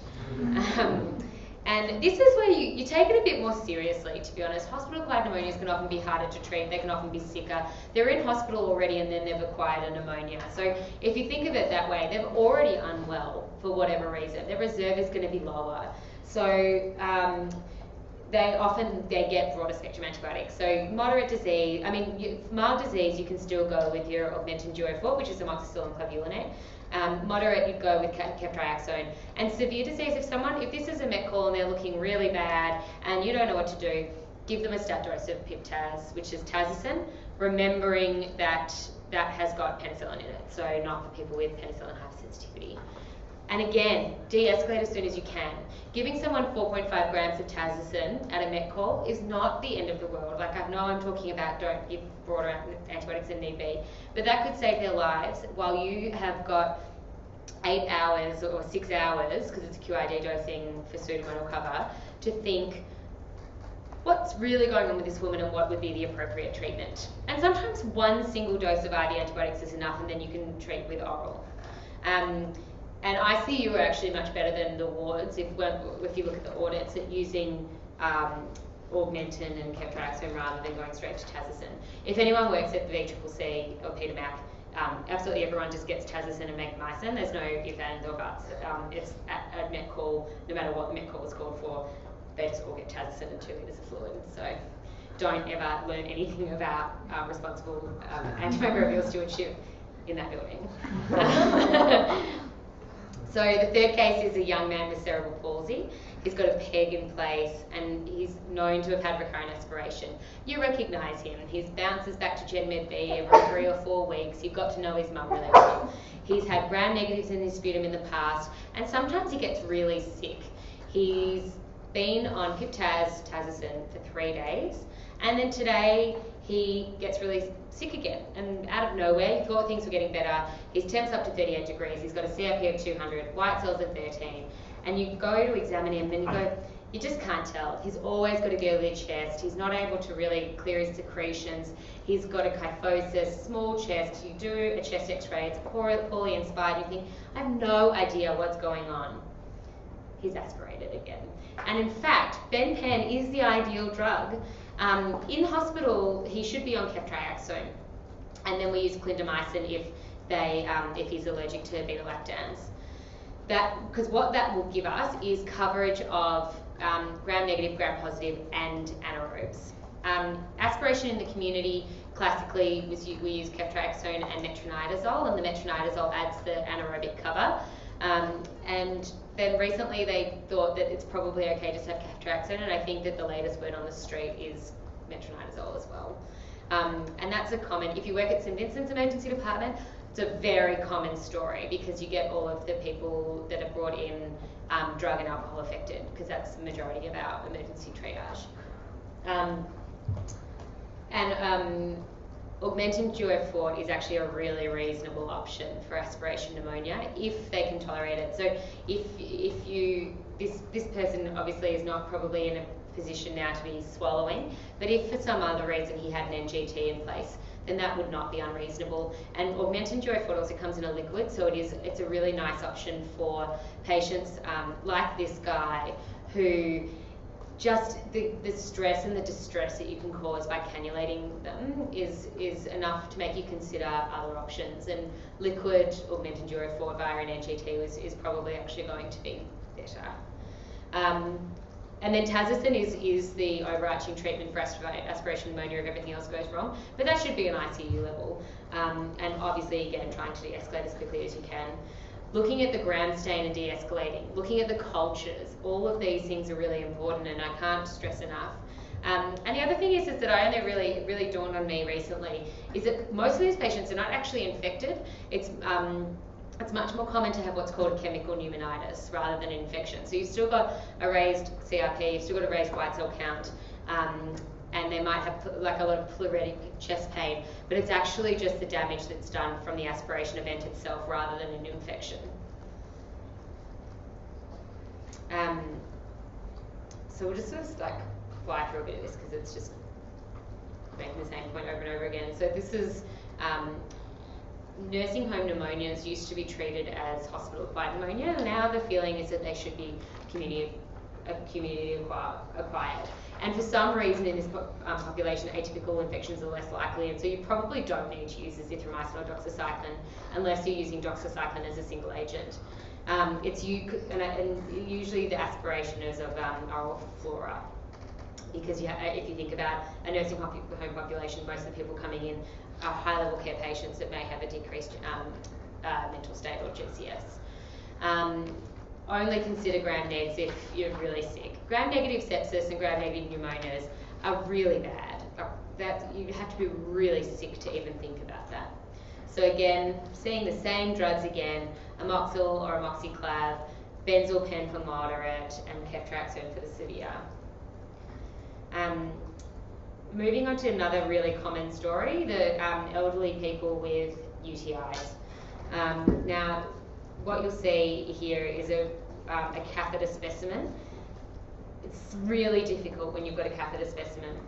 And this is where you take it a bit more seriously, to be honest. Hospital-acquired pneumonias can often be harder to treat, they can often be sicker. They're in hospital already and then they've acquired a pneumonia. So if you think of it that way, they're already unwell for whatever reason. Their reserve is going to be lower. So they get broader spectrum antibiotics. So moderate disease, mild disease, you can still go with your augmentin duofort, which is amoxicillin clavulinate. Moderate, you'd go with ceftriaxone. And severe disease, if this is a met call and they're looking really bad and you don't know what to do, give them a stat dose of pip-taz, which is tazocin, remembering that that has got penicillin in it, so not for people with penicillin hypersensitivity. And again, de-escalate as soon as you can. Giving someone 4.5 grams of tazocin at a met call is not the end of the world. Like, I know I'm talking about don't give broader antibiotics if need be, but that could save their lives while you have got 8 hours or 6 hours, because it's a QID dosing for pseudomonal cover, to think, what's really going on with this woman and what would be the appropriate treatment? And sometimes one single dose of IV antibiotics is enough, and then you can treat with oral. And ICU are actually much better than the wards if you look at the audits at using augmentin and ceftriaxone rather than going straight to tazocin. If anyone works at the VCCC or Peter Mac, absolutely everyone just gets tazocin and vancomycin. There's no ifs, ands or buts. It's at met call, no matter what met call is called for, they just all get tazocin and 2 litres of fluid. So don't ever learn anything about responsible antimicrobial stewardship in that building. So the third case is a young man with cerebral palsy. He's got a peg in place and he's known to have had recurrent aspiration. You recognise him. He bounces back to Gen Med B every 3 or 4 weeks. You've got to know his mum really well. He's had gram negatives in his sputum in the past, and sometimes he gets really sick. He's been on pip-taz, tazocin for 3 days, and then today he gets really sick again, and out of nowhere, he thought things were getting better. His temp's up to 38 degrees, he's got a CRP of 200, white cells of 13, and you go to examine him and you go, You just can't tell. He's always got a gurgly chest. He's not able to really clear his secretions. He's got a kyphosis, small chest. You do a chest x-ray, it's poorly inspired. You think, I have no idea what's going on. He's aspirated again. And in fact, Ben-Pen is the ideal drug. In hospital, he should be on ceftriaxone. And then we use clindamycin if he's allergic to beta-lactams. Because what that will give us is coverage of gram-negative, gram-positive, and anaerobes. Aspiration in the community, classically, we use ceftriaxone and metronidazole, and the metronidazole adds the anaerobic cover. And then recently they thought that it's probably okay just to have ceftriaxone, and I think that the latest word on the street is metronidazole as well. And that's a common, if you work at St Vincent's emergency department, it's a very common story because you get all of the people that are brought in drug and alcohol affected, because that's the majority of our emergency triage. Augmentin Duofort is actually a really reasonable option for aspiration pneumonia if they can tolerate it. So this person obviously is not probably in a position now to be swallowing, but if for some other reason he had an NGT in place, then that would not be unreasonable. And Augmentin Duofort also comes in a liquid, so it's a really nice option for patients like this guy who just the stress and the distress that you can cause by cannulating them is enough to make you consider other options. And liquid Augmentin Duofort via an NGT is probably actually going to be better. And then Tazocin is the overarching treatment for aspiration pneumonia if everything else goes wrong, but that should be an ICU level. And obviously, again, trying to de-escalate as quickly as you can. Looking at the gram stain and de-escalating, looking at the cultures, all of these things are really important, and I can't stress enough. And the other thing is that I only really dawned on me recently is that most of these patients are not actually infected. It's much more common to have what's called a chemical pneumonitis rather than an infection. So you've still got a raised CRP, you've still got a raised white cell count, and they might have like a lot of pleuritic chest pain, but it's actually just the damage that's done from the aspiration event itself rather than an infection. So we'll just sort of like fly through a bit of this because it's just making the same point over and over again. So this is nursing home pneumonias used to be treated as hospital-acquired pneumonia, and now the feeling is that they should be community acquired. And for some reason in this population, atypical infections are less likely, and so you probably don't need to use azithromycin or doxycycline unless you're using doxycycline as a single agent. And usually the aspiration is of oral flora, because if you think about a nursing home population, most of the people coming in are high-level care patients that may have a decreased mental state or GCS. Only consider gram-negs if you're really sick. Gram-negative sepsis and gram-negative pneumonias are really bad. You have to be really sick to even think about that. So again, seeing the same drugs again, amoxil or amoxiclav, benzylpen for moderate, and ceftriaxone for the severe. Moving on to another really common story, the elderly people with UTIs. Now, what you'll see here is a catheter specimen. It's really difficult when you've got a catheter specimen.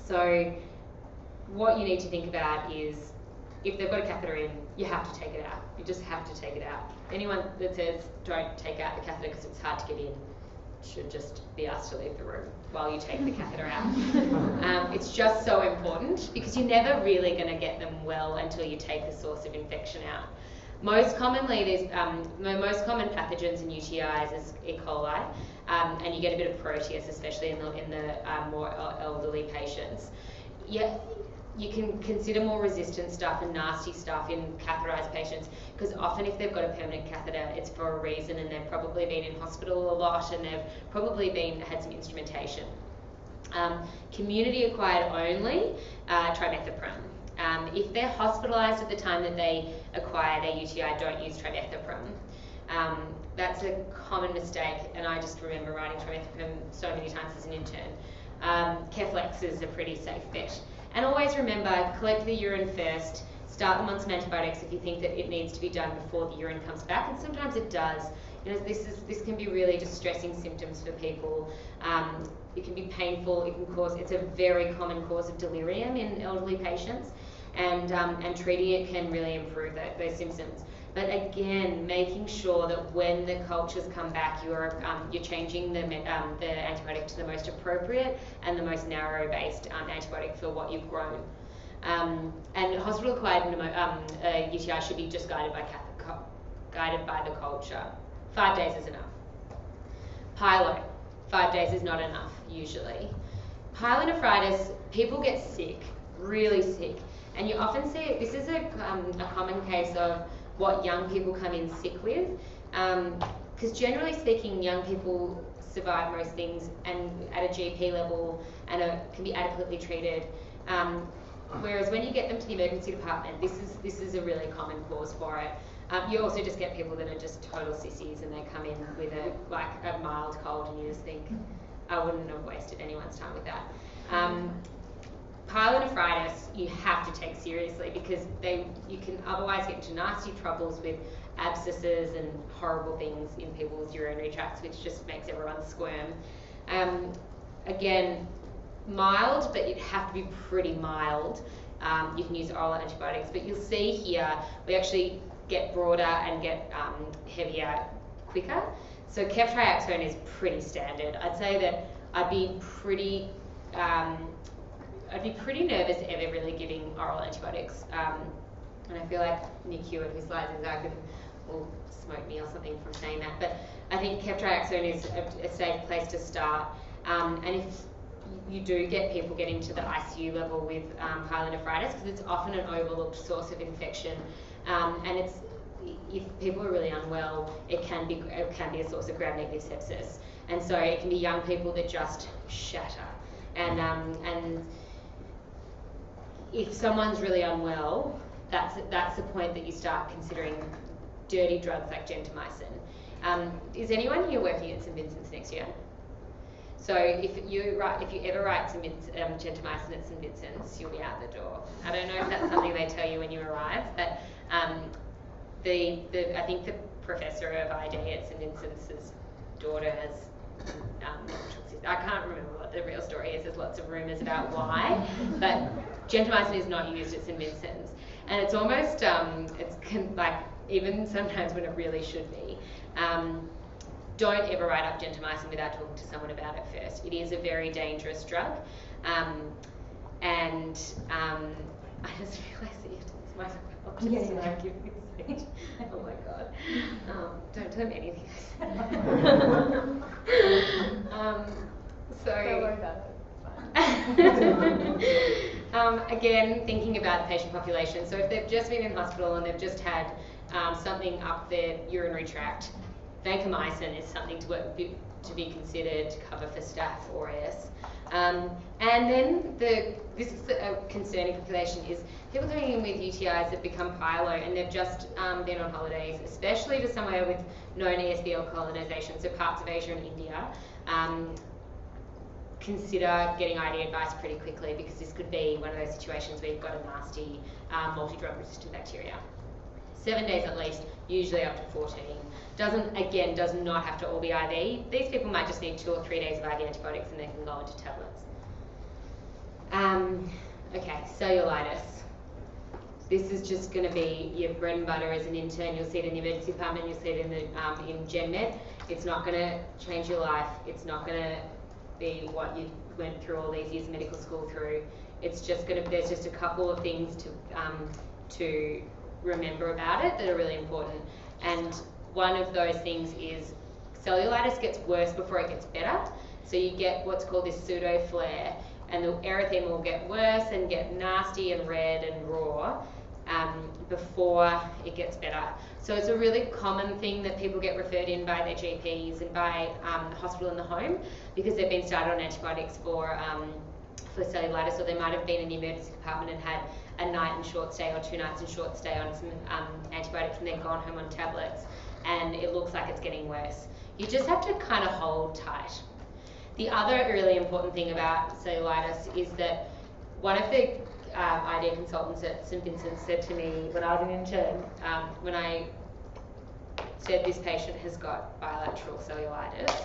So what you need to think about is, if they've got a catheter in, you have to take it out. You just have to take it out. Anyone that says don't take out the catheter because it's hard to get in should just be asked to leave the room while you take the catheter out. It's just so important because you're never really going to get them well until you take the source of infection out. Most commonly, the most common pathogens in UTIs is E. coli, and you get a bit of Proteus, especially in the more elderly patients. You can consider more resistant stuff and nasty stuff in catheterized patients, because often if they've got a permanent catheter, it's for a reason, and they've probably been in hospital a lot, and they've probably had some instrumentation. Community acquired only, trimethoprim. If they're hospitalized at the time that they acquire their UTI, don't use trimethoprim. That's a common mistake, and I just remember writing trimethoprim so many times as an intern. Keflex is a pretty safe bet. And always remember, collect the urine first, start them on some antibiotics if you think that it needs to be done before the urine comes back, and sometimes it does. You know, this can be really distressing symptoms for people. It can be painful. It can cause. It's a very common cause of delirium in elderly patients, and treating it can really improve those symptoms. But again, making sure that when the cultures come back, you're changing the antibiotic to the most appropriate and the most narrow-based antibiotic for what you've grown. And hospital-acquired UTI should be just guided by the culture. 5 days is enough. Pyelo, 5 days is not enough usually. Pyelonephritis, people get sick, really sick, and you often see it. This is a common case of what young people come in sick with, because generally speaking, young people survive most things and at a GP level and can be adequately treated. Whereas when you get them to the emergency department, this is a really common cause for it. You also just get people that are just total sissies and they come in with a mild cold and you just think, I wouldn't have wasted anyone's time with that. Pyelonephritis you have to take seriously because you can otherwise get into nasty troubles with abscesses and horrible things in people's urinary tracts, which just makes everyone squirm. Again, mild, but you'd have to be pretty mild. You can use oral antibiotics, but you'll see here we actually get broader and get heavier quicker. So ceftriaxone is pretty standard. I'd say that I'd be pretty nervous ever really giving oral antibiotics. And I feel like Nick Hewitt, who slides exactly, will smoke me or something from saying that. But I think ceftriaxone is a safe place to start. And if you do get people getting to the ICU level with pyelonephritis, because it's often an overlooked source of infection, and if people are really unwell, it can be a source of gram-negative sepsis, and so it can be young people that just shatter, and if someone's really unwell, that's the point that you start considering dirty drugs like gentamicin. Is anyone here working at St Vincent's next year? So if you ever write some gentamicin at St Vincent's, you'll be out the door. I don't know if that's something they tell you when you arrive, but I think the professor of ID at St Vincent's' daughter has I can't remember what the real story is. There's lots of rumours about why, but gentamicin is not used at St Vincent's, and it's almost like even sometimes when it really should be. Don't ever write up gentamicin without talking to someone about it first. It is a very dangerous drug. And I just realised that you have to use my microphone just to give me a speech. Oh my God. Don't tell me anything. Don't worry about it. It's fine. Again, thinking about the patient population. So if they've just been in hospital and they've just had something up their urinary tract, vancomycin is something to be considered to cover for staph aureus. And then this is a concerning population is people coming in with UTIs that become pyelo and they've just been on holidays, especially to somewhere with known ESBL colonization, so parts of Asia and India. Consider getting ID advice pretty quickly because this could be one of those situations where you've got a nasty multi-drug resistant bacteria. 7 days at least, usually up to 14. Does not have to all be IV. These people might just need 2 or 3 days of IV antibiotics and they can go into tablets. Okay, cellulitis. This is just going to be your bread and butter as an intern. You'll see it in the emergency department, you'll see it in Gen Med. It's not going to change your life. It's not going to be what you went through all these years of medical school through. It's just going to, there's just a couple of things to remember about it that are really important. And one of those things is cellulitis gets worse before it gets better. So you get what's called this pseudo flare, and the erythema will get worse and get nasty and red and raw before it gets better. So it's a really common thing that people get referred in by their GPs and by the hospital and the home because they've been started on antibiotics for cellulitis, or they might have been in the emergency department and had a night in short stay or 2 nights in short stay on some antibiotics and then gone home on tablets, and it looks like it's getting worse. You just have to kind of hold tight. The other really important thing about cellulitis is that one of the ID consultants at St Vincent said to me when I was an intern, when I said this patient has got bilateral cellulitis.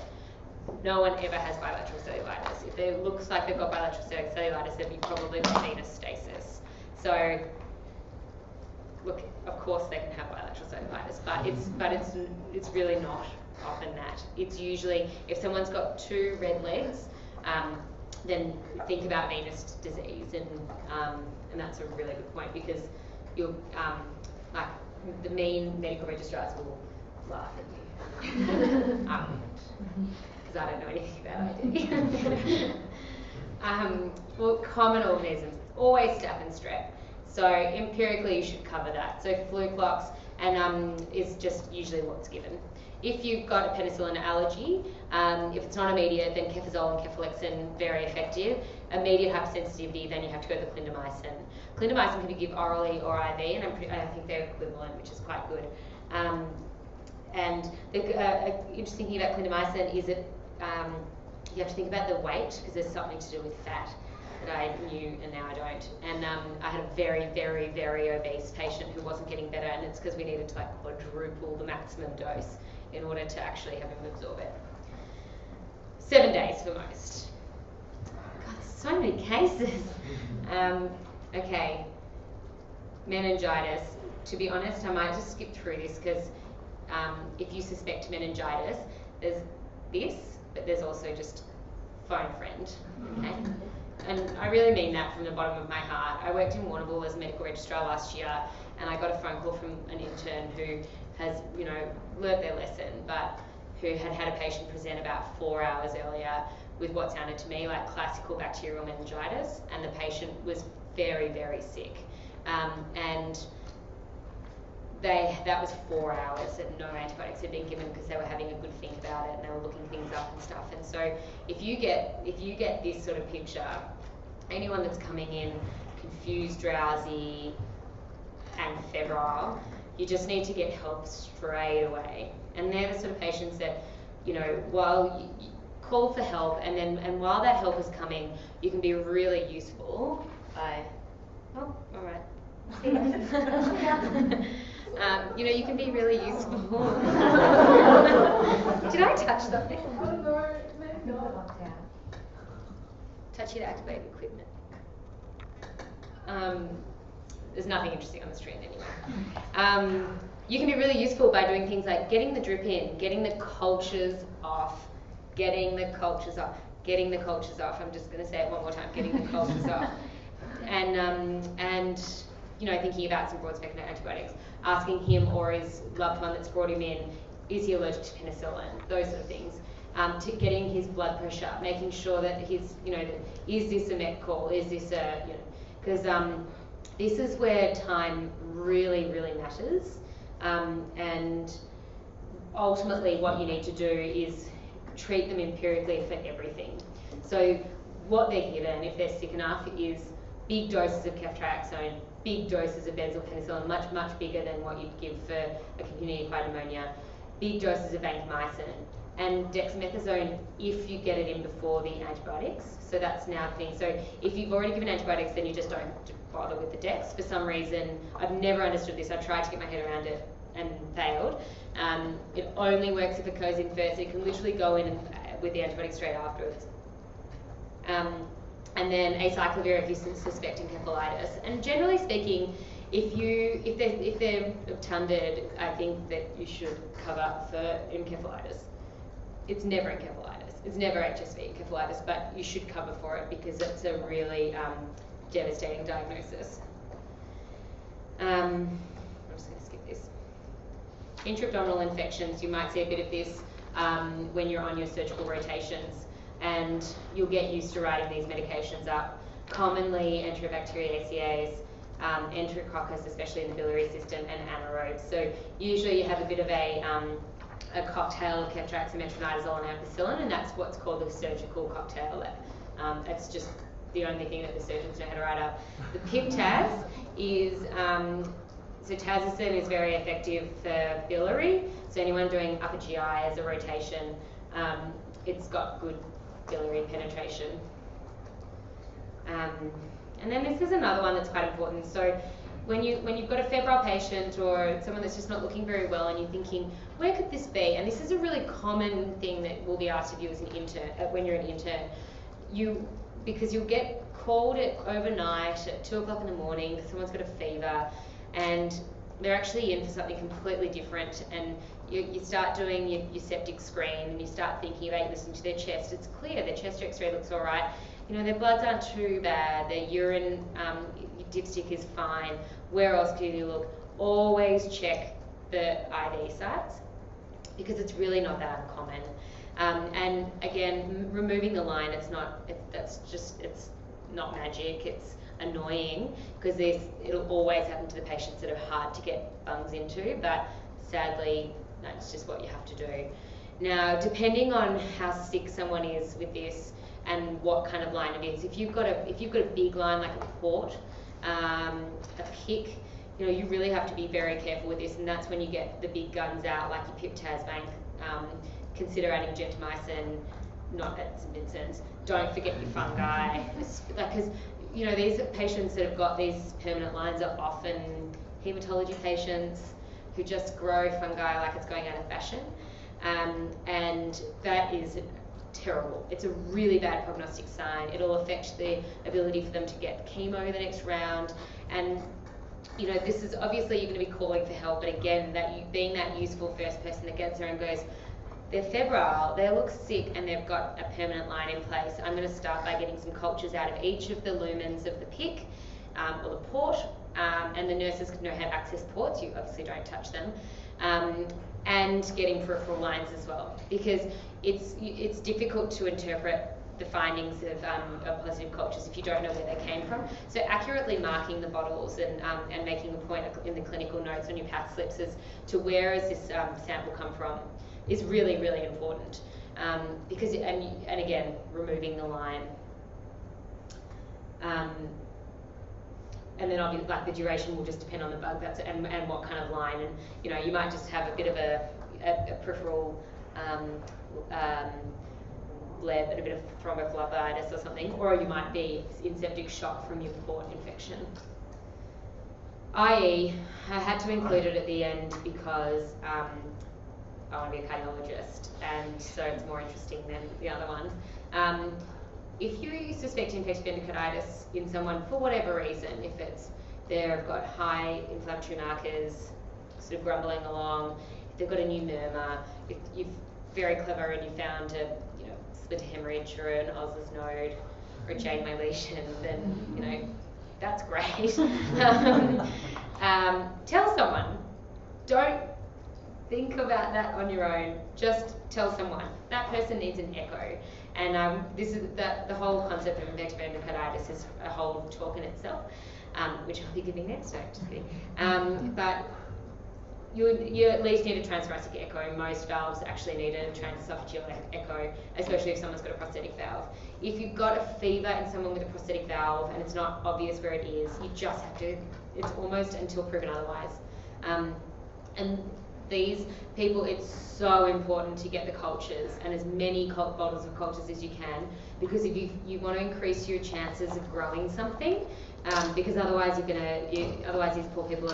No one ever has bilateral cellulitis. If it looks like they've got bilateral cellulitis, they've probably got venous stasis. So, look, of course they can have bilateral cellulitis, but it's really not often that. It's usually, if someone's got 2 red legs, then think about venous disease, and that's a really good point, because you'll, like, the mean medical registrars will laugh at you. Because I don't know anything about ID. Well, common organisms, always staph and strep. So empirically you should cover that. So flu-clox and is just usually what's given. If you've got a penicillin allergy, if it's not immediate, then cefazole and cefalexin, very effective. Immediate hypersensitivity, then you have to go to the clindamycin. Clindamycin can be given orally or IV, and I think they're equivalent, which is quite good. And the interesting thing about clindamycin is that you have to think about the weight, because there's something to do with fat that I knew and now I don't. And I had a very, very, very obese patient who wasn't getting better, and it's because we needed to like quadruple the maximum dose in order to actually have him absorb it. 7 days for most. God, there's so many cases. Okay, meningitis. To be honest, I might just skip through this, because if you suspect meningitis, there's this, but there's also just phone friend, okay? And I really mean that from the bottom of my heart. I worked in Warrnambool as a medical registrar last year, and I got a phone call from an intern who has, you know, learnt their lesson, but who had had a patient present about 4 hours earlier with what sounded to me like classical bacterial meningitis, and the patient was very, very sick. And that was 4 hours and no antibiotics had been given, because they were having a good think about it and they were looking things up and stuff. And so if you get this sort of picture, anyone that's coming in confused, drowsy and febrile, you just need to get help straight away. And they're the sort of patients that, you know, while you call for help, and while that help is coming, you can be really useful by, oh, all right. You know, you can be really useful. Did I touch something? No. Touch here to activate equipment. There's nothing interesting on the screen anyway. You can be really useful by doing things like getting the drip in, getting the cultures off, getting the cultures off. I'm just going to say it one more time, getting the cultures off. And you know, thinking about some broad-spectrum antibiotics, asking him or his loved one that's brought him in, is he allergic to penicillin? Those sort of things. To getting his blood pressure, making sure that his, you know, is this a MET call? Is this a, you know, because this is where time really, really matters. And ultimately what you need to do is treat them empirically for everything. So what they're given, if they're sick enough, is big doses of ceftriaxone, big doses of benzylpenicillin, much, much bigger than what you'd give for a community-acquired pneumonia, big doses of vancomycin, and dexamethasone if you get it in before the antibiotics. So that's now the thing. So if you've already given antibiotics, then you just don't bother with the dex. For some reason, I've never understood this. I've tried to get my head around it and failed. It only works if it goes in first. It can literally go in with the antibiotics straight afterwards. And then acyclovir if you're suspecting encephalitis. And generally speaking, if they're obtunded, I think that you should cover for encephalitis. It's never encephalitis. It's never HSV encephalitis, but you should cover for it because it's a really devastating diagnosis. I'm just going to skip this. Intra-abdominal infections, you might see a bit of this when you're on your surgical rotations, and you'll get used to writing these medications up. Commonly Enterobacteriaceae, Enterococcus, especially in the biliary system, and anaerobes. So usually you have a bit of a cocktail of ceftriaxone, metronidazole, and ampicillin, and that's what's called the surgical cocktail. It's just the only thing that the surgeons know how to write up. The PIP-TAZ is, so tazocin is very effective for biliary, so anyone doing upper GI as a rotation, it's got good biliary penetration. And then this is another one that's quite important. So when you've got a febrile patient or someone that's just not looking very well, and you're thinking, where could this be? And this is a really common thing that will be asked of you as an intern, when you're an intern. Because you'll get called overnight at 2 o'clock in the morning, someone's got a fever, and they're actually in for something completely different, and you start doing your septic screen, and you start thinking about listening to their chest. It's clear their chest x-ray looks all right. You know, their bloods aren't too bad, their urine dipstick is fine. Where else do you look? Always check the IV sites, because it's really not that uncommon. And again, removing the line, it's not magic, it's annoying, because it'll always happen to the patients that are hard to get bungs into, but sadly, that's just what you have to do. Now, depending on how sick someone is with this and what kind of line it is, if you've got a big line like a port, a pick, you know, you really have to be very careful with this, and that's when you get the big guns out, like your Pip-Tas bank. Consider adding gentamicin, not at St Vincent's. Don't forget your fungi, because you know, these patients that have got these permanent lines are often hematology patients who just grow fungi like it's going out of fashion, and that is terrible. It's a really bad prognostic sign. It'll affect the ability for them to get chemo the next round, and you know, this is obviously you're going to be calling for help, but again, being that useful first person that gets there and goes, they're febrile, they look sick, and they've got a permanent line in place. I'm going to start by getting some cultures out of each of the lumens of the PIC or the port, and the nurses know how to access ports. You obviously don't touch them, and getting peripheral lines as well, because it's difficult to interpret the findings of positive cultures if you don't know where they came from. So accurately marking the bottles and making a point in the clinical notes on your path slips as to where has this sample come from is really, really important, because and again, removing the line, and then obviously, like, the duration will just depend on the bug and what kind of line, and you know, you might just have a bit of a peripheral bleb and a bit of thrombophlebitis or something, or you might be in septic shock from your port infection. I had to include it at the end because I want to be a cardiologist, and so it's more interesting than the other ones. If you suspect infective endocarditis in someone for whatever reason, if they've got high inflammatory markers, sort of grumbling along, if they've got a new murmur, if you're very clever and you found a split hemorrhage or an Osler's node or a Janeway lesion, then you know, that's great. Tell someone. Don't think about that on your own. Just tell someone. That person needs an echo. And this is the whole concept of infective endocarditis is a whole talk in itself, which I'll be giving next. No, just kidding. But you at least need a transthoracic echo. Most valves actually need a transesophageal echo, especially if someone's got a prosthetic valve. If you've got a fever in someone with a prosthetic valve and it's not obvious where it is, you just have to, it's almost until proven otherwise. And these people, it's so important to get the cultures and as many bottles of cultures as you can, because if you want to increase your chances of growing something, because otherwise otherwise these poor people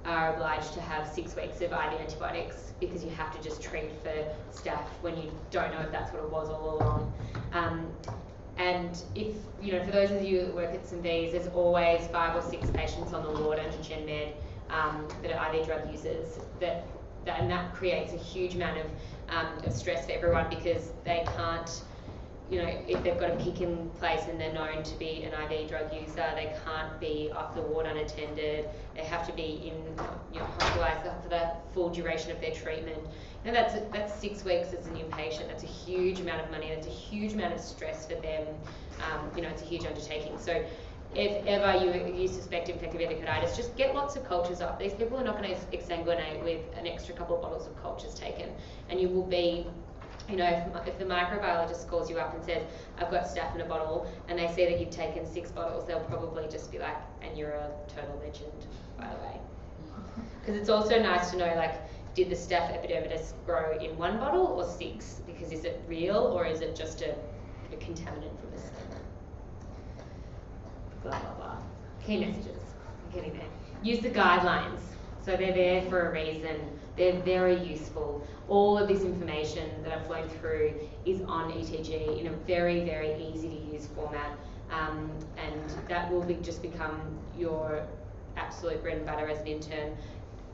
are obliged to have 6 weeks of IV antibiotics, because you have to just treat for staph when you don't know if that's what it was all along. And if, you know, for those of you that work at St V's, there's always 5 or 6 patients on the ward under Gen Med that are IV drug users, and that creates a huge amount of stress for everyone, because they can't, you know, if they've got a PIC in place and they're known to be an IV drug user, they can't be off the ward unattended. They have to be hospitalised for the full duration of their treatment. And that's 6 weeks as an inpatient. That's a huge amount of money. That's a huge amount of stress for them. It's a huge undertaking. So if ever you suspect infective endocarditis, just get lots of cultures up. These people are not going to exsanguinate with an extra couple of bottles of cultures taken, and you will be, you know, if the microbiologist calls you up and says, I've got staph in a bottle, and they see that you've taken 6 bottles, they'll probably just be like, and you're a total legend, by the way. Because it's also nice to know, like, did the staph epidermidis grow in 1 bottle or 6? Because is it real, or is it just a contaminant from the skin? Blah, blah, blah. Key messages. getting there. Use the guidelines. So they're there for a reason. They're very useful. All of this information that I've flown through is on ETG in a very, very easy to use format. And that will just become your absolute bread and butter as an intern.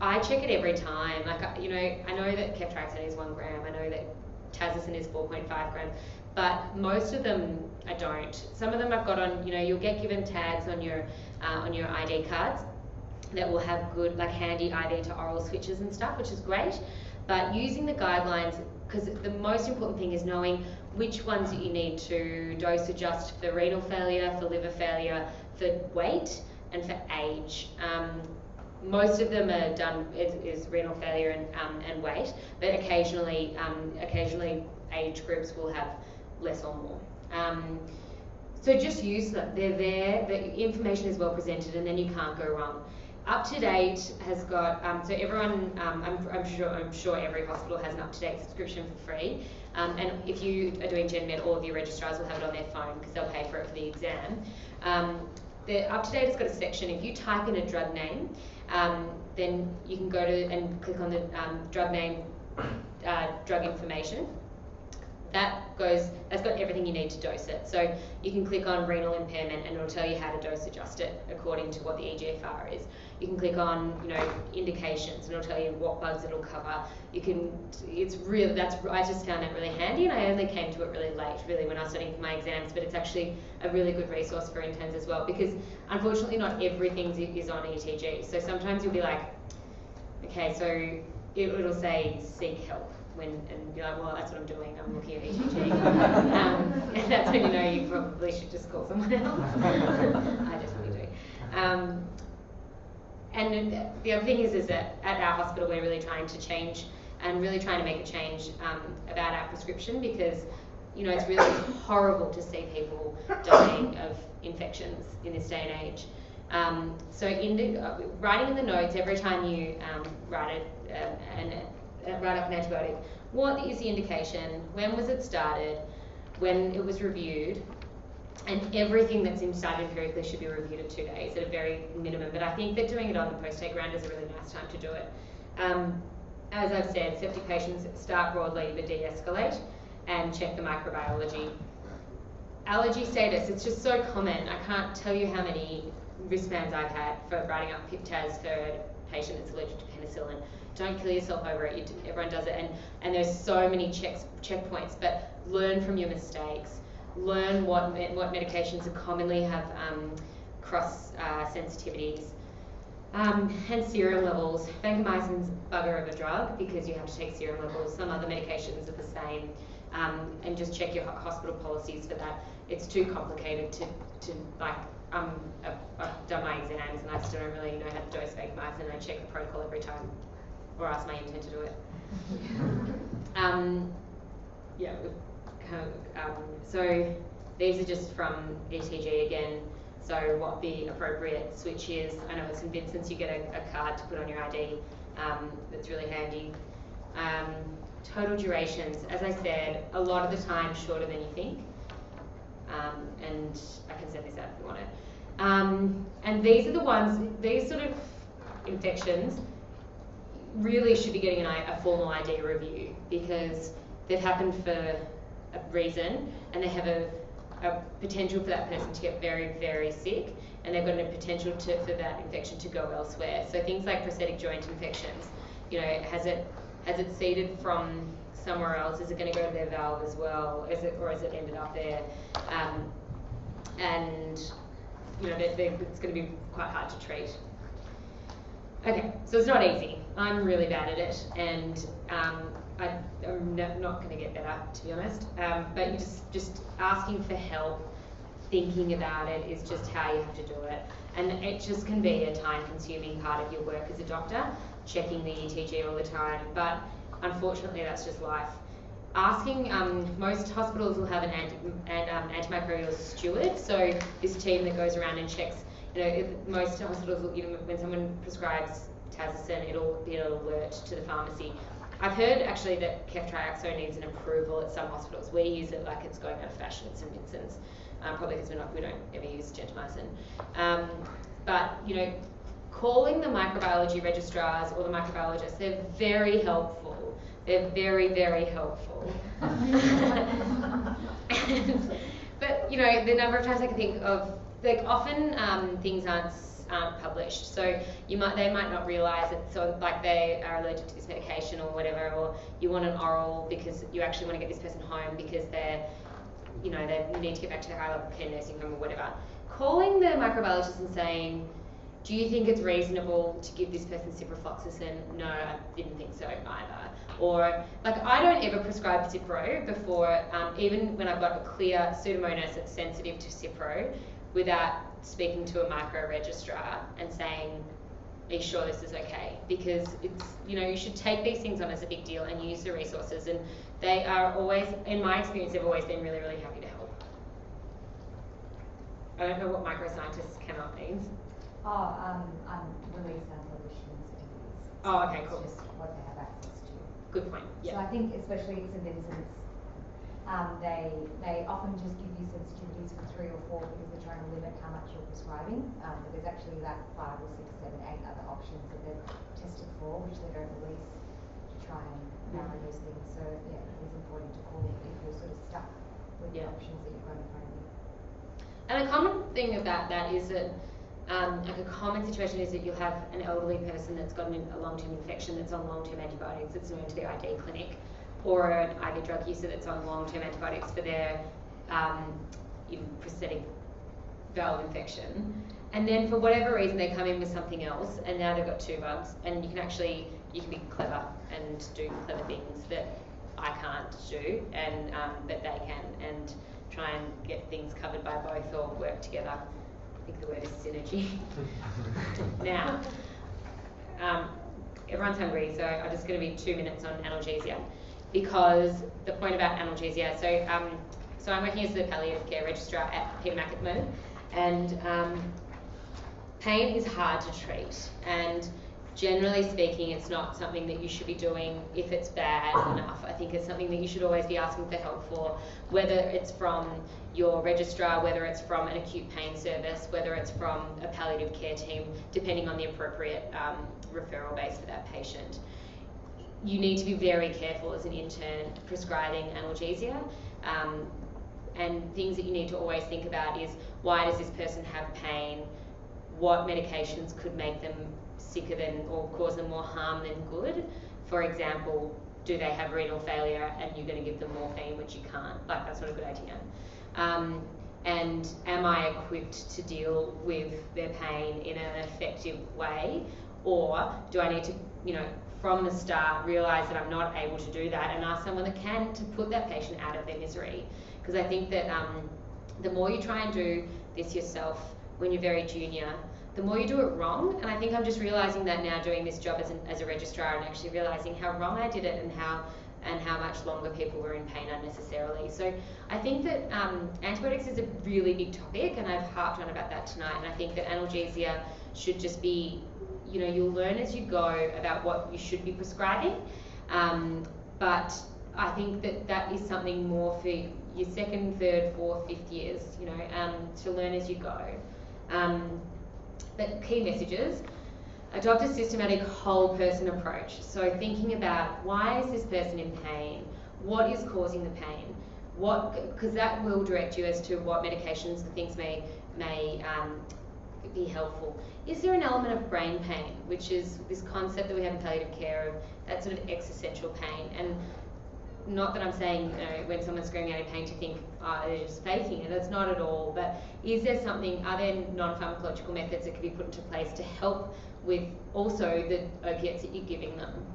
I check it every time. Like, I know that Keftraxone is 1 gram. I know that Tazocin is 4.5 grams. But most of them I don't. Some of them I've got on, you'll get given tags on your ID cards that will have good, like handy IV to oral switches and stuff, which is great. But using the guidelines, because the most important thing is knowing which ones you need to dose adjust for renal failure, for liver failure, for weight, and for age. Most of them are done is renal failure and weight, but occasionally age groups will have less or more. So just use them. They're there. The information is well presented, and then you can't go wrong. Up to Date has got so everyone. I'm sure every hospital has an Up to Date subscription for free. And if you are doing Gen Med, all of your registrars will have it on their phone because they'll pay for it for the exam. The Up to Date has got a section. If you type in a drug name, then you can go to and click on the drug name, drug information. That's got everything you need to dose it. So you can click on renal impairment and it'll tell you how to dose adjust it according to what the EGFR is. You can click on, indications and it'll tell you what bugs it'll cover. I just found that really handy, and I only came to it really late, really, when I was studying for my exams, but it's actually a really good resource for interns as well, because unfortunately not everything is on ETG. So sometimes you'll be like, okay, so it'll say seek help. And you're like, well, that's what I'm doing. I'm looking at ETG. And that's when you know you probably should just call someone else. I definitely do. And the other thing is that at our hospital we're really trying to change and really trying to make a change about our prescription, because it's really horrible to see people dying of infections in this day and age. So writing in the notes every time you write up an antibiotic, what is the indication, when was it started, when it was reviewed, and everything that's started empirically should be reviewed at 2 days at a very minimum. But I think that doing it on the post-take round is a really nice time to do it. As I've said, septic patients start broadly but de-escalate, and check the microbiology. Allergy status, it's just so common. I can't tell you how many wristbands I've had for writing up PIP-TAS for a patient that's allergic to penicillin. Don't kill yourself over it. Everyone does it, and there's so many checkpoints. But learn from your mistakes. Learn what medications commonly have cross sensitivities, and serum levels. Vancomycin's bugger of a drug because you have to take serum levels. Some other medications are the same, and just check your hospital policies for that. It's too complicated to like. I've done my exams and I still don't really know how to dose vancomycin. I check the protocol every time, or ask my intern to do it. So these are just from ETG again. So what the appropriate switch is. I know it's in Vincent's, you get a card to put on your ID. That's really handy. Total durations, as I said, a lot of the time shorter than you think. And I can send this out if you want it. And these are the ones, these sort of infections really should be getting a formal ID review, because they've happened for a reason, and they have a potential for that person to get very, very sick, and they've got a potential for that infection to go elsewhere. So things like prosthetic joint infections, has it seeded from somewhere else? Is it going to go to their valve as well? Or has it ended up there? And it's going to be quite hard to treat. Okay, so it's not easy. I'm really bad at it, and I'm not going to get better, to be honest. But you just asking for help, thinking about it is just how you have to do it. And it just can be a time-consuming part of your work as a doctor, checking the ETG all the time. But unfortunately, that's just life. Asking, most hospitals will have an antimicrobial steward, so this team that goes around and checks. Most hospitals, when someone prescribes Tazocin, it'll be an alert to the pharmacy. I've heard actually that Keftraxone needs an approval at some hospitals. We use it like it's going out of fashion at St Vincent's, probably because we don't ever use gentamicin. But calling the microbiology registrars or the microbiologists, they're very helpful. They're very, very helpful. But, you know, the number of times I can think of, like, often things aren't published, so they might not realise that, so like they are allergic to this medication or whatever, or you want an oral because you actually want to get this person home because they're, you know, they need to get back to their high level care nursing home or whatever. Calling the microbiologist and saying, do you think it's reasonable to give this person ciprofloxacin? No, I didn't think so either. Or, like, I don't ever prescribe Cipro before, even when I've got a clear Pseudomonas that's sensitive to Cipro, without speaking to a micro registrar and saying, are you sure this is okay? Because it's, you know, you should take these things on as a big deal and use the resources, and they are always, in my experience, they've always been really, really happy to help. I don't know what microscientists cannot means. Release unpublished studies. Oh, okay, cool. It's just what they have access to. Good point, yeah. So I think, especially at St Vincent's, they often just give you sensitivities for 3 or 4 because they're trying to limit how much you're prescribing. But there's actually like 5 or 6, 7, 8 other options that they've tested for, which they don't release to try and narrow those things. So yeah, it is important to call if you're sort of stuck with the options that you've got in front of you. And a common thing about that is that, like a common situation is that you'll have an elderly person that's got a long-term infection that's on long-term antibiotics that's known to the ID clinic, or an IV drug user that's on long-term antibiotics for their prosthetic valve infection. And then for whatever reason they come in with something else, and now they've got 2 bugs, and you can be clever and do clever things that I can't do, and but they can, and try and get things covered by both or work together. I think the word is synergy. Now, everyone's hungry, so I'm just going to be 2 minutes on analgesia, because the point about analgesia, so I'm working as the palliative care registrar at Peter Mac at the moment, and pain is hard to treat, and generally speaking, it's not something that you should be doing if it's bad enough. I think it's something that you should always be asking for help for, whether it's from your registrar, whether it's from an acute pain service, whether it's from a palliative care team, depending on the appropriate referral base for that patient. You need to be very careful as an intern prescribing analgesia, and things that you need to always think about is, why does this person have pain? What medications could make them sicker than, or cause them more harm than good? For example, do they have renal failure and you're going to give them morphine, which you can't? Like, that's not a good idea. And am I equipped to deal with their pain in an effective way? Or do I need to, you know, from the start realise that I'm not able to do that and ask someone that can to put that patient out of their misery? Because I think that the more you try and do this yourself when you're very junior, the more you do it wrong. And I think I'm just realising that now, doing this job as a registrar, and actually realising how wrong I did it, and how much longer people were in pain unnecessarily. So I think that antibiotics is a really big topic, and I've harped on about that tonight. And I think that analgesia should just be, you know, you'll learn as you go about what you should be prescribing. But I think that is something more for your 2nd, 3rd, 4th, 5th years, you know, to learn as you go. But key messages: adopt a systematic whole person approach. So thinking about, why is this person in pain? What is causing the pain? Because that will direct you as to what medications and things may be helpful. Is there an element of brain pain, which is this concept that we have in palliative care of that sort of existential pain? And not that I'm saying, you know, when someone's screaming out in pain to think, oh, they're just faking it. That's not at all. But is there something, are there non-pharmacological methods that can be put into place to help with also the opiates that you're giving them?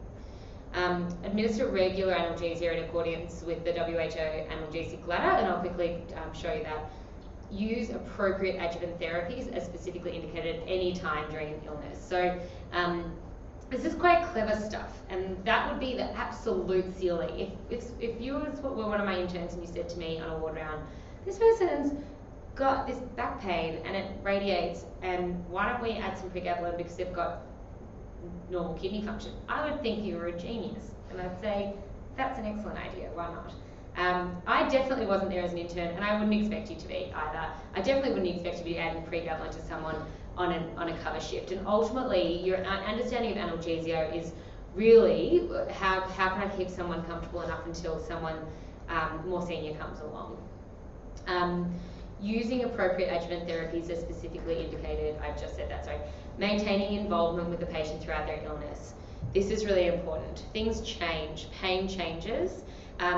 Administer regular analgesia in accordance with the WHO analgesic ladder, and I'll quickly show you that. Use appropriate adjuvant therapies as specifically indicated at any time during an illness. So this is quite clever stuff, and that would be the absolute ceiling. If you were one of my interns and you said to me on a ward round, this person's got this back pain and it radiates, and why don't we add some pregabalin because they've got normal kidney function, I would think you were a genius, and I'd say that's an excellent idea, why not? I definitely wasn't there as an intern, and I wouldn't expect you to be either. I definitely wouldn't expect you to be adding pregabalin to someone on a cover shift. And ultimately, your understanding of analgesia is really how can I keep someone comfortable enough until someone more senior comes along. Using appropriate adjuvant therapies as specifically indicated, I've just said that, sorry. Maintaining involvement with the patient throughout their illness. This is really important. Things change, pain changes,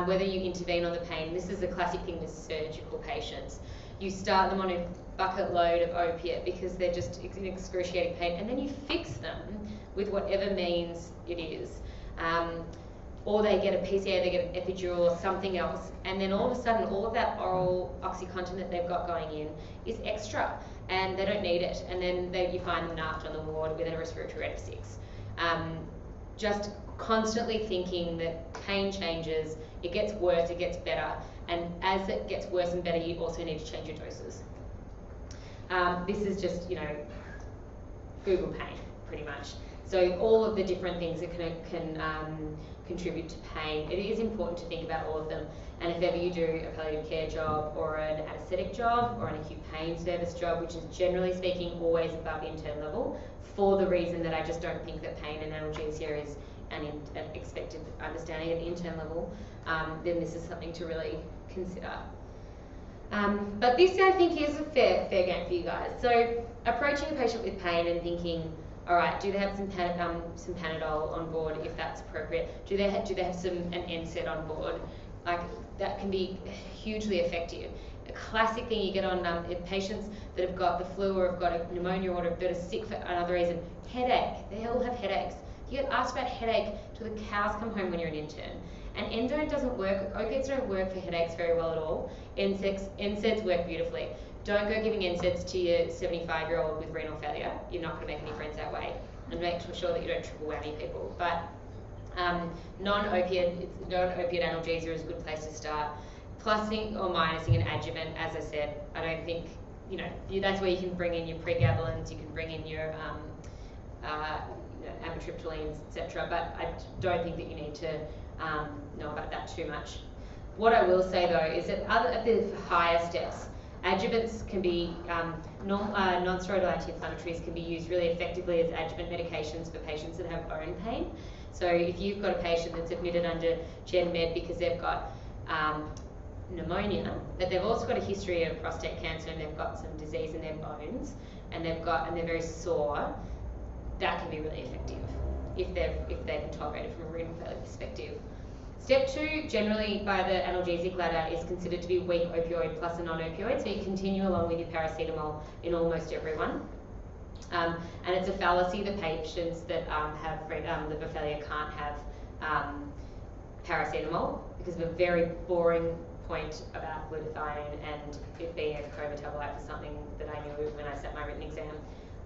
whether you intervene on the pain. This is a classic thing with surgical patients. You start them on a bucket load of opiate because they're just in excruciating pain, and then you fix them with whatever means it is. Or they get a PCA, they get an epidural or something else, and then all of a sudden all of that oral OxyContin that they've got going in is extra, and they don't need it, and then you find them napped on the ward with a respiratory rate of 6. Just constantly thinking that pain changes, it gets worse, it gets better, and as it gets worse and better, you also need to change your doses. This is just, Google pain, pretty much. So all of the different things that can contribute to pain, it is important to think about all of them. And if ever you do a palliative care job or an anaesthetic job or an acute pain service job, which is generally speaking always above intern level, for the reason that I just don't think that pain and analgesia is an expected understanding at the intern level, then this is something to really consider. But this, I think, is a fair game for you guys. So approaching a patient with pain and thinking, all right, do they have some Panadol on board if that's appropriate? Do they have an NSAID on board? Like, that can be hugely effective. A classic thing you get on patients that have got the flu or have got a pneumonia or that are sick for another reason, headache. They all have headaches. You get asked about headache till the cows come home when you're an intern. And endo doesn't work, opiates don't work for headaches very well at all. NSAIDs work beautifully. Don't go giving NSAIDs to your 75-year-old with renal failure. You're not going to make any friends that way. And make sure that you don't triple whammy people. But non-opiate analgesia is a good place to start. Plussing or minusing an adjuvant, as I said, I don't think, that's where you can bring in your pregabalins, you can bring in your amitriptylines, etc. But I don't think that you need to know about that too much. What I will say though is that at the higher steps, adjuvants can be, non-steroidal anti-inflammatories can be used really effectively as adjuvant medications for patients that have bone pain. So if you've got a patient that's admitted under Gen Med because they've got pneumonia, but they've also got a history of prostate cancer and they've got some disease in their bones, and they're very sore, that can be really effective if they can tolerate it from a renal failure perspective. Step 2, generally by the analgesic ladder, is considered to be weak opioid plus a non-opioid, so you continue along with your paracetamol in almost everyone. And it's a fallacy that patients that have liver failure can't have paracetamol because of a very boring point about glutathione and it being a co-metabolite for something that I knew when I sat my written exam.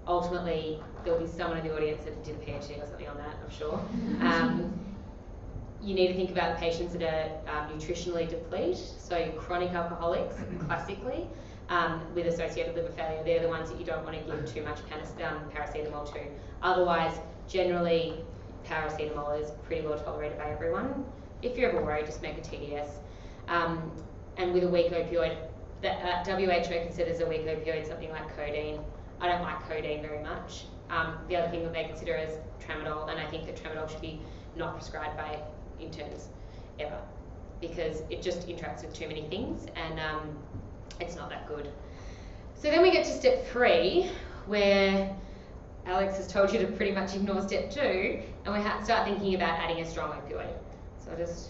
Ultimately, there'll be someone in the audience that did a PhD or something on that, I'm sure. You need to think about patients that are nutritionally depleted, so chronic alcoholics, classically, with associated liver failure. They're the ones that you don't want to give too much paracetamol to. Otherwise, generally, paracetamol is pretty well tolerated by everyone. If you're ever worried, just make a TDS. And with a weak opioid, that WHO considers a weak opioid something like codeine. I don't like codeine very much. The other thing that they consider is tramadol, and I think that tramadol should be not prescribed by interns ever because it just interacts with too many things and it's not that good. So then we get to step 3 where Alex has told you to pretty much ignore step 2 and we start thinking about adding a strong opioid. So this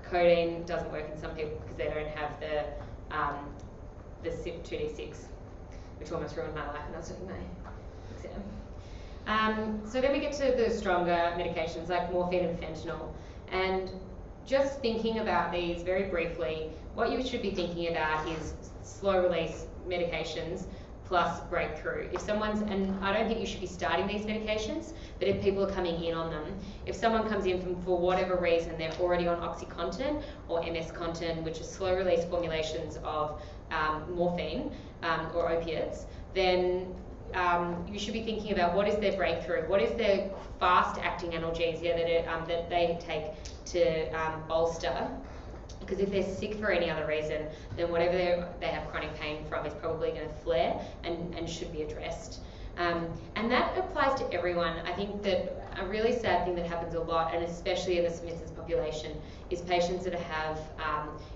codeine doesn't work in some people because they don't have the 2D6, which almost ruined my life when I was doing my exam. So then we get to the stronger medications like morphine and fentanyl. And just thinking about these very briefly, what you should be thinking about is slow release medications plus breakthrough. If someone's, and I don't think you should be starting these medications, but if people are coming in on them, if someone comes in for whatever reason, they're already on OxyContin or MS-Contin, which are slow release formulations of morphine or opiates, then you should be thinking about what is their breakthrough, what is their fast-acting analgesia that they take to bolster Because if they're sick for any other reason, then whatever they have chronic pain from is probably going to flare and should be addressed. And that applies to everyone. I think that a really sad thing that happens a lot, and especially in the submissive population, is patients that have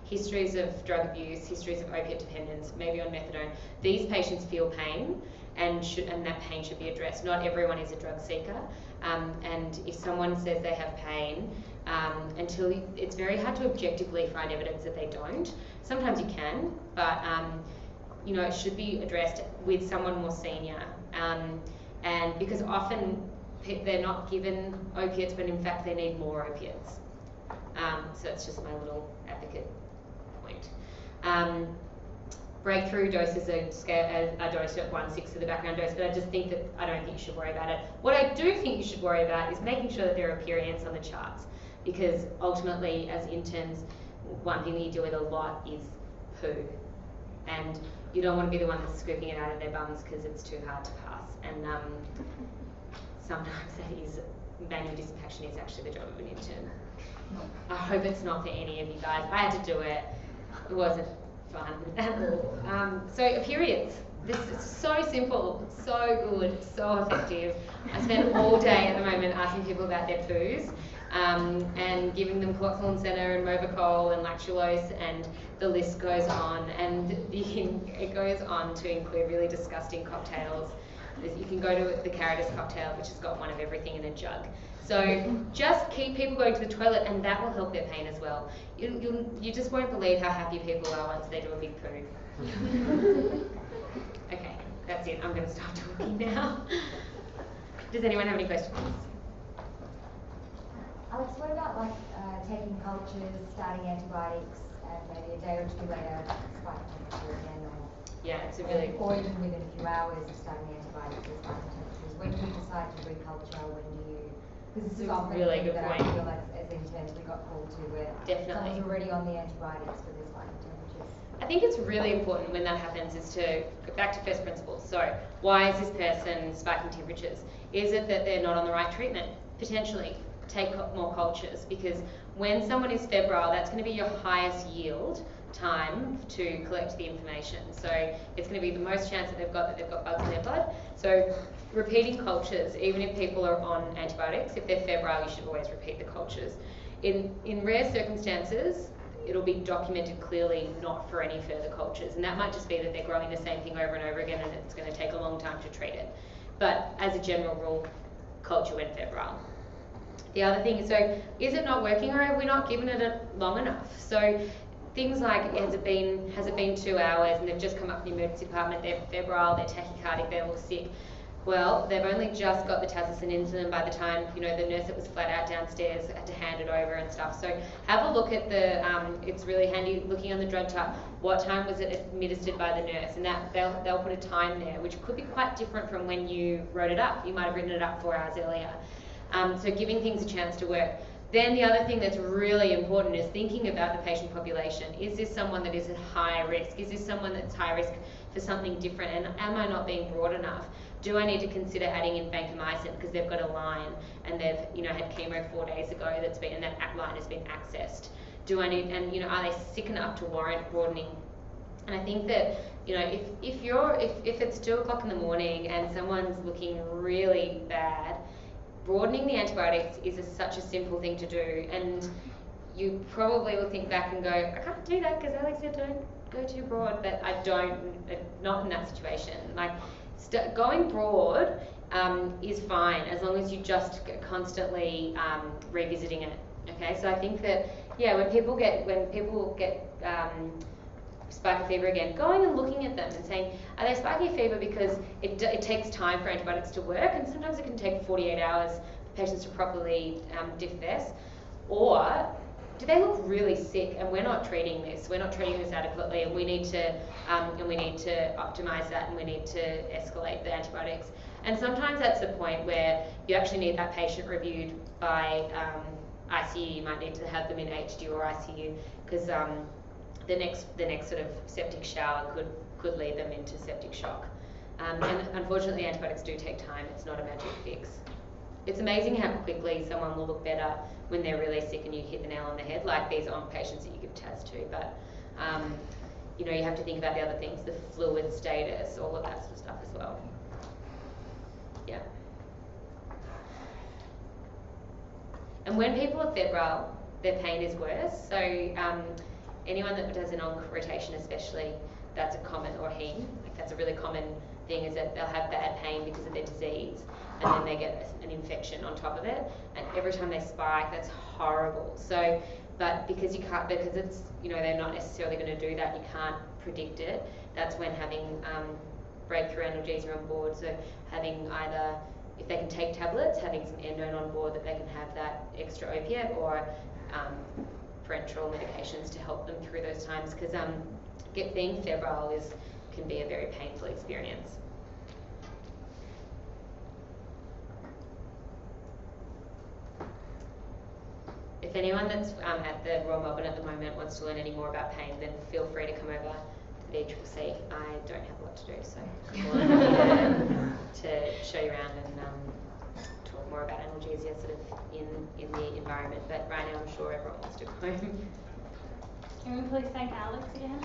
histories of drug abuse, histories of opiate dependence, maybe on methadone. These patients feel pain, and that pain should be addressed. Not everyone is a drug seeker, and if someone says they have pain, it's very hard to objectively find evidence that they don't. Sometimes you can, but it should be addressed with someone more senior. And because often they're not given opiates, but in fact they need more opiates. So it's just my little advocate point. Breakthrough doses are dosed at 1/6 of the background dose, but I don't think you should worry about it. What I do think you should worry about is making sure that there are periods on the charts, because ultimately, as interns, one thing that you deal with a lot is poo, and you don't want to be the one that's scooping it out of their bums because it's too hard to pass. And sometimes manual disinfection is actually the job of an intern. I hope it's not for any of you guys. I had to do it. It wasn't fun at all. So periods. This is so simple, so good, so effective. I spend all day at the moment asking people about their poos, and giving them Cloxylin Center and Movicol and lactulose, and the list goes on. And it goes on to include really disgusting cocktails. You can go to the Caritas cocktail, which has got one of everything in a jug. So just keep people going to the toilet, and that will help their pain as well. You just won't believe how happy people are once they do a big poo. Okay, that's it. I'm going to stop talking now. Does anyone have any questions? Alex, what about taking cultures, starting antibiotics, and maybe a day or two later spiking temperature again, or even within a few hours of starting antibiotics or spiking temperatures? When do you decide to reculture? When do you? Because this is often really a thing good that point. I feel like as interns we got called to, where someone's already on the antibiotics but they're spiking temperatures. I think it's really important when that happens is to go back to first principles. So why is this person spiking temperatures? Is it that they're not on the right treatment? Potentially. Take more cultures, because when someone is febrile, that's going to be your highest yield time to collect the information. So it's going to be the most chance that they've got bugs in their blood. So repeating cultures, even if people are on antibiotics, if they're febrile, you should always repeat the cultures. In rare circumstances, it'll be documented clearly not for any further cultures, and that might just be that they're growing the same thing over and over again, and it's going to take a long time to treat it. But as a general rule, culture when febrile. The other thing is, so is it not working, or have we not given it long enough? So things like, has it been 2 hours and they've just come up from the emergency department, they're febrile, they're tachycardic, they look sick. Well, they've only just got the Tazocin into them by the time, the nurse that was flat out downstairs had to hand it over and stuff. So have a look at it's really handy looking on the drug chart, what time was it administered by the nurse, and that they'll put a time there, which could be quite different from when you wrote it up. You might have written it up 4 hours earlier. So giving things a chance to work. Then the other thing that's really important is thinking about the patient population. Is this someone that is at high risk? Is this someone that's high risk for something different? And am I not being broad enough? Do I need to consider adding in vancomycin because they've got a line and they've had chemo 4 days ago and that line has been accessed? Do I need, and are they sick enough to warrant broadening? And I think that if it's 2 o'clock in the morning and someone's looking really bad, broadening the antibiotics is such a simple thing to do, and you probably will think back and go, I can't do that because Alex said don't go too broad, but not in that situation. Going broad is fine as long as you just constantly revisiting it. Okay, so I think that when people get spiky fever again, going and looking at them and saying, are they spiky fever because it takes time for antibiotics to work, and sometimes it can take 48 hours for patients to properly diff-vest, or do they look really sick and we're not treating this adequately, and we need to optimize that, and we need to escalate the antibiotics. And sometimes that's the point where you actually need that patient reviewed by ICU. You might need to have them in HD or ICU because the next sort of septic shower could lead them into septic shock. And unfortunately, antibiotics do take time. It's not a magic fix. it's amazing how quickly someone will look better when they're really sick and you hit the nail on the head, like these on patients that you give TAS to. But you know, you have to think about the other things, the fluid status, all of that sort of stuff as well. Yeah. And when people are febrile, their pain is worse. So anyone that does an onc rotation especially, that's a common, or heme, like that's a really common thing, is that they'll have bad pain because of their disease, and then they get an infection on top of it, and every time they spike, that's horrible. So, but because you can't, because it's, you know, they're not necessarily going to do that, you can't predict it, that's when having breakthrough analgesia on board, so having either, if they can take tablets, having some endone on board that they can have that extra opiate, or parenteral medications to help them through those times, because being febrile can be a very painful experience. If anyone that's at the Royal Melbourne at the moment wants to learn any more about pain, then feel free to come over to the BCCC. I don't have a lot to do, so I'm to show you around and talk more about analgesia sort of in the environment. But right now, I'm sure everyone wants to go home. Can we please thank Alex again?